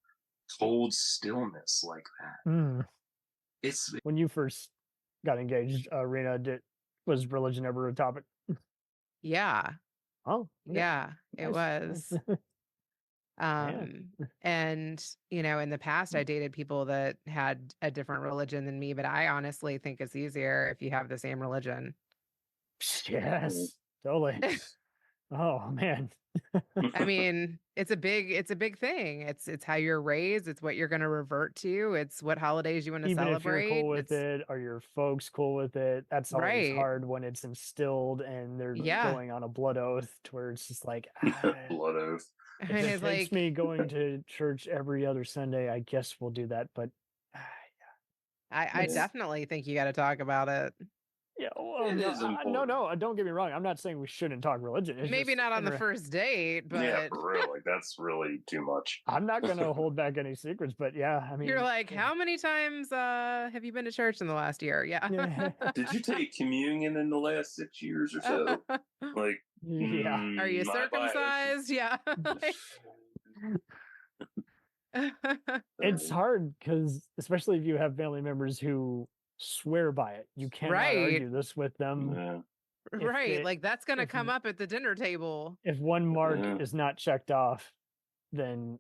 [SPEAKER 8] cold stillness like that?
[SPEAKER 9] Mm.
[SPEAKER 8] It's
[SPEAKER 9] When you first got engaged, Reena, was religion ever a topic?
[SPEAKER 7] Yeah.
[SPEAKER 9] Oh, okay.
[SPEAKER 7] Yeah, it was.
[SPEAKER 9] Man.
[SPEAKER 7] And in the past I dated people that had a different religion than me, but I honestly think it's easier if you have the same religion.
[SPEAKER 9] Yes, totally. Oh man.
[SPEAKER 7] I mean, it's a big thing. It's how you're raised, it's what you're going to revert to, it's what holidays you want to
[SPEAKER 9] Even if you're
[SPEAKER 7] celebrate.
[SPEAKER 9] cool with it, are your folks cool with it? That's always
[SPEAKER 7] Right.
[SPEAKER 9] hard when it's instilled and they're
[SPEAKER 7] Yeah.
[SPEAKER 9] going on a blood oth to where it's just like,
[SPEAKER 8] blood oath.
[SPEAKER 9] if it
[SPEAKER 7] It's
[SPEAKER 9] takes
[SPEAKER 7] like,
[SPEAKER 9] me going to church every other Sunday, I guess we'll do that. But
[SPEAKER 7] I
[SPEAKER 8] It's-
[SPEAKER 7] definitely think you got to talk about it.
[SPEAKER 9] yeah, well,
[SPEAKER 8] It
[SPEAKER 9] no,
[SPEAKER 8] is important.
[SPEAKER 9] no, don't get me wrong. I'm not saying we shouldn't talk religion. It's
[SPEAKER 7] Maybe
[SPEAKER 9] just
[SPEAKER 7] not on the first date, but
[SPEAKER 8] Yeah, for real. Like, that's really too much.
[SPEAKER 9] I'm not going to hold back any secrets, but yeah, I mean,
[SPEAKER 7] you're like, how many times have you been to church in the last year? Yeah.
[SPEAKER 9] Yeah.
[SPEAKER 8] Did you take communion in the last 6 years or so? Like,
[SPEAKER 9] Yeah.
[SPEAKER 7] Are you
[SPEAKER 8] my bias.
[SPEAKER 7] circumcised? Yeah.
[SPEAKER 9] It's hard because, especially if you have family members who swear by it, you cannot
[SPEAKER 7] Right.
[SPEAKER 9] argue this with them.
[SPEAKER 8] Yeah.
[SPEAKER 9] If
[SPEAKER 7] Right.
[SPEAKER 9] it-
[SPEAKER 7] Like that's going to
[SPEAKER 9] if-
[SPEAKER 7] come up at the dinner table.
[SPEAKER 9] If one mark
[SPEAKER 8] Yeah.
[SPEAKER 9] is not checked off, then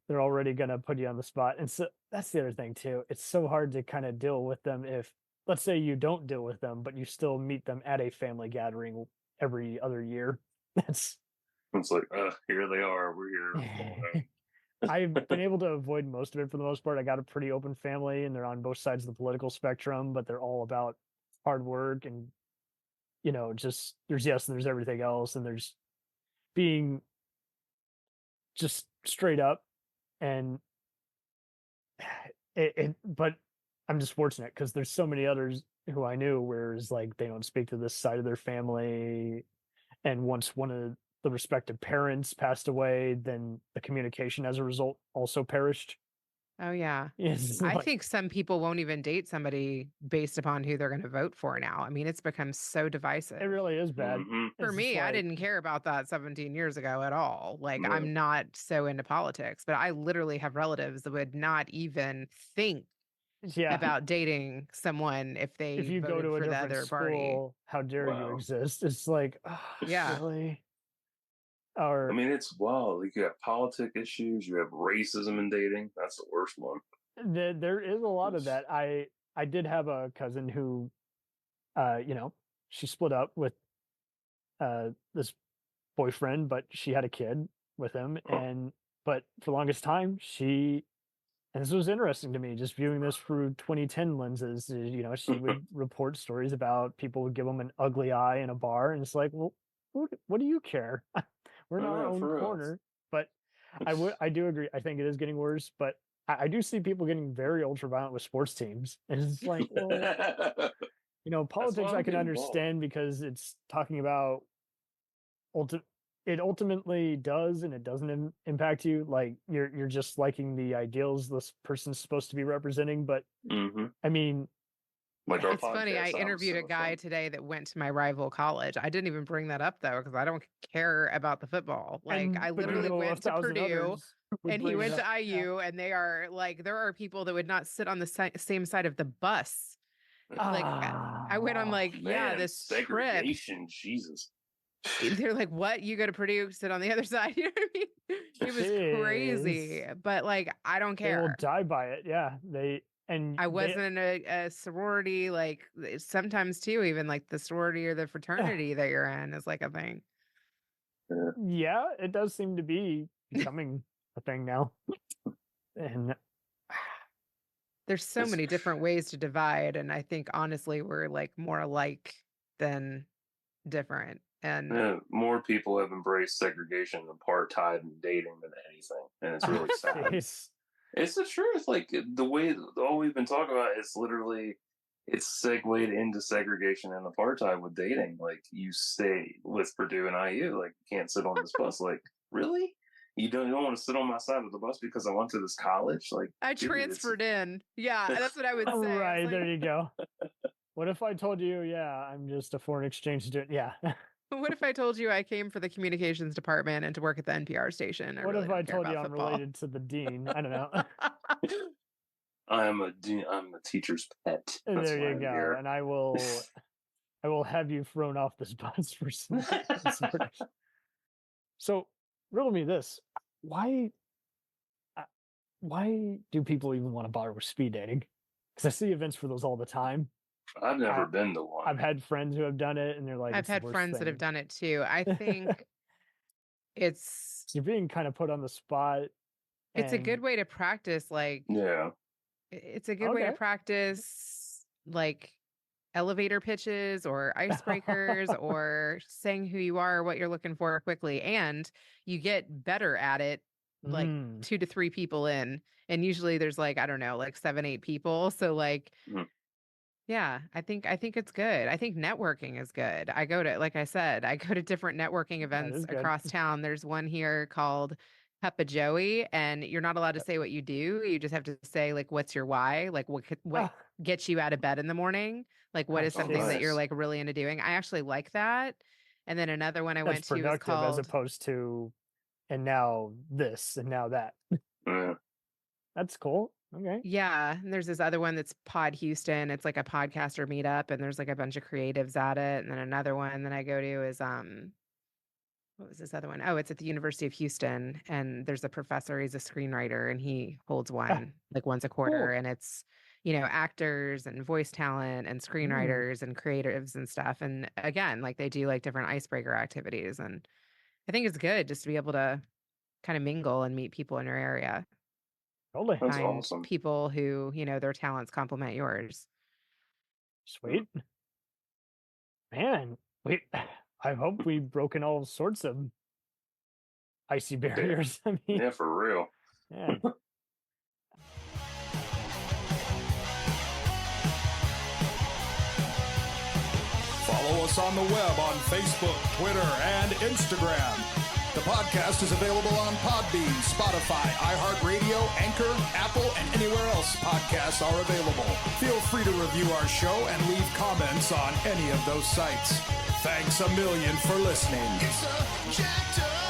[SPEAKER 9] they're already going to put you on the spot. And so that's the other thing too. It's so hard to kind of deal with them if, let's say, you don't deal with them, but you still meet them at a family gathering every other year. That's
[SPEAKER 8] It's like, here they are. We're here.
[SPEAKER 9] I've been able to avoid most of it for the most part. I got a pretty open family and they're on both sides of the political spectrum, but they're all about hard work and, just there's yes and there's everything else. And there's being just straight up. And but I'm just fortunate because there's so many others who I knew where it's like they don't speak to this side of their family. And once one of the respective parents passed away, then the communication as a result also perished.
[SPEAKER 7] Oh yeah.
[SPEAKER 9] It's
[SPEAKER 7] I
[SPEAKER 9] like-
[SPEAKER 7] think some people won't even date somebody based upon who they're going to vote for now. I mean, it's become so divisive.
[SPEAKER 9] it really is bad.
[SPEAKER 8] Mhm.
[SPEAKER 7] For
[SPEAKER 9] It's
[SPEAKER 7] me,
[SPEAKER 9] just
[SPEAKER 7] I
[SPEAKER 9] like-
[SPEAKER 7] didn't care about that 17 years ago at all. Like,
[SPEAKER 8] Yeah.
[SPEAKER 7] I'm not so into politics, but I literally have relatives that would not even think
[SPEAKER 9] Yeah.
[SPEAKER 7] about dating someone if they
[SPEAKER 9] If you go
[SPEAKER 7] voted
[SPEAKER 9] to a
[SPEAKER 7] for the
[SPEAKER 9] different
[SPEAKER 7] other
[SPEAKER 9] school,
[SPEAKER 7] party.
[SPEAKER 9] how dare you
[SPEAKER 8] Wow.
[SPEAKER 9] exist? It's like, oh,
[SPEAKER 7] Yeah.
[SPEAKER 9] really? Or
[SPEAKER 8] I mean, it's wild. Like, you have politic issues, you have racism in dating. That's the worst one.
[SPEAKER 9] there is a lot of that. I did have a cousin who, she split up with this boyfriend, but she had a kid with him, but for the longest time and this was interesting to me, just viewing this through 2010 lenses. She would report stories about people would give them an ugly eye in a bar, and it's like, well, what do you care? We're in our
[SPEAKER 8] Yeah,
[SPEAKER 9] own
[SPEAKER 8] for real.
[SPEAKER 9] corner. But I do agree. I think it is getting worse, but I do see people getting very ultra violent with sports teams, and it's like, well, politics
[SPEAKER 8] why
[SPEAKER 9] I
[SPEAKER 8] I'm
[SPEAKER 9] can
[SPEAKER 8] getting involved.
[SPEAKER 9] understand because it's talking about it ultimately does, and it doesn't impact you. Like you're just liking the ideals this person's supposed to be representing. But
[SPEAKER 8] Mhm.
[SPEAKER 9] I mean,
[SPEAKER 8] Like our
[SPEAKER 7] It's funny. I
[SPEAKER 8] podcast,
[SPEAKER 7] interviewed a
[SPEAKER 8] so
[SPEAKER 7] guy
[SPEAKER 8] fun.
[SPEAKER 7] today that went to my rival college. I didn't even bring that up though, because I don't care about the football. Like I
[SPEAKER 9] but in the
[SPEAKER 7] literally
[SPEAKER 9] middle of
[SPEAKER 7] went to
[SPEAKER 9] 1,000
[SPEAKER 7] Purdue
[SPEAKER 9] others would
[SPEAKER 7] and he
[SPEAKER 9] bring it
[SPEAKER 7] went to
[SPEAKER 9] up. Yeah.
[SPEAKER 7] IU, and they are like, there are people that would not sit on the same side of the bus. Like I went on like, yeah,
[SPEAKER 8] Man,
[SPEAKER 7] this trip.
[SPEAKER 8] segregation, Jesus.
[SPEAKER 7] They're like, what? You go to Purdue, sit on the other side. You know what I mean? It was crazy.
[SPEAKER 9] Jeez.
[SPEAKER 7] But like, I don't
[SPEAKER 9] They will
[SPEAKER 7] care.
[SPEAKER 9] die by it. Yeah,
[SPEAKER 7] I wasn't in a sorority. Like sometimes too, even like the sorority or the fraternity that you're in is like a thing.
[SPEAKER 9] Yeah, it does seem to be becoming a thing now. And
[SPEAKER 7] There's so
[SPEAKER 8] It's-
[SPEAKER 7] many different ways to divide, and I think honestly we're like more alike than different. And
[SPEAKER 8] Yeah, more people have embraced segregation and apartheid and dating than anything, and it's really sad.
[SPEAKER 9] jeez.
[SPEAKER 8] It's the truth. Like the way all we've been talking about is literally it's segued into segregation and apartheid with dating. Like you stay with Purdue and IU, like you can't sit on this bus. Like really, you don't want to sit on my side of the bus because I went to this college. Like
[SPEAKER 7] I
[SPEAKER 8] dude,
[SPEAKER 7] transferred in. Yeah, that's what I would say. I was
[SPEAKER 9] Right,
[SPEAKER 7] like,
[SPEAKER 9] there you go. What if I told you, yeah, I'm just a foreign exchange student? Yeah.
[SPEAKER 7] What if I told you I came for the communications department and to work at the NPR station?
[SPEAKER 9] What if I told you I'm
[SPEAKER 7] football.
[SPEAKER 9] related to the dean? I don't know.
[SPEAKER 8] I'm a teacher's pet. That's
[SPEAKER 9] There
[SPEAKER 8] why
[SPEAKER 9] you
[SPEAKER 8] I'm
[SPEAKER 9] go.
[SPEAKER 8] here.
[SPEAKER 9] And I will have you thrown off this bus for some insubordination. So, riddle me this: why do people even want to bother with speed dating? Because I see events for those all the time.
[SPEAKER 8] I've never been to one.
[SPEAKER 9] I've had friends who have done it, and they're like,
[SPEAKER 7] I've
[SPEAKER 9] "It's the
[SPEAKER 7] had
[SPEAKER 9] worst
[SPEAKER 7] friends that
[SPEAKER 9] thing."
[SPEAKER 7] have done it too. I think
[SPEAKER 9] You're being kind of put on the spot.
[SPEAKER 7] it's a
[SPEAKER 9] and-
[SPEAKER 7] good way to practice. Like,
[SPEAKER 8] Yeah.
[SPEAKER 7] it's a good way to
[SPEAKER 9] Okay.
[SPEAKER 7] practice like elevator pitches or icebreakers or saying who you are, what you're looking for quickly. And you get better at it like 2 to 3 people in. And usually there's like, I don't know, like 7, 8 people. So like, yeah, I think it's good. I think networking is good. I go to, like I said, I go to different networking events
[SPEAKER 9] is good.
[SPEAKER 7] across town. There's one here called Peppa Joey, and you're not allowed to say what you do. You just have to say like, what's your why? Like what gets you out of bed in the morning? Like what is
[SPEAKER 9] That's
[SPEAKER 7] something that you're
[SPEAKER 8] nice.
[SPEAKER 7] like really into doing? I actually like that. And then another one I
[SPEAKER 9] That's
[SPEAKER 7] went to is
[SPEAKER 9] productive as
[SPEAKER 7] called
[SPEAKER 9] opposed to, and now this, and now that.
[SPEAKER 8] Yeah.
[SPEAKER 9] That's cool. Okay.
[SPEAKER 7] Yeah, and there's this other one that's Pod Houston. It's like a podcaster meetup, and there's like a bunch of creatives at it. And then another one that I go to is what was this other one? Oh, it's at the University of Houston, and there's a professor. He's a screenwriter, and he holds one like once a quarter, and it's actors and voice talent and screenwriters and creatives and stuff. And again, like they do like different icebreaker activities, and I think it's good just to be able to kind of mingle and meet people in your area.
[SPEAKER 9] Totally.
[SPEAKER 8] That's
[SPEAKER 7] Find
[SPEAKER 8] awesome.
[SPEAKER 7] people who, their talents complement yours.
[SPEAKER 9] Sweet. Man, I hope we've broken all sorts of icy barriers. I mean,
[SPEAKER 8] Yeah, for real.
[SPEAKER 9] yeah.
[SPEAKER 10] Follow us on the web on Facebook, Twitter, and Instagram. The podcast is available on Podbean, Spotify, iHeartRadio, Anchor, Apple, and anywhere else podcasts are available. Feel free to review our show and leave comments on any of those sites. Thanks a million for listening.
[SPEAKER 11] It's a jacked up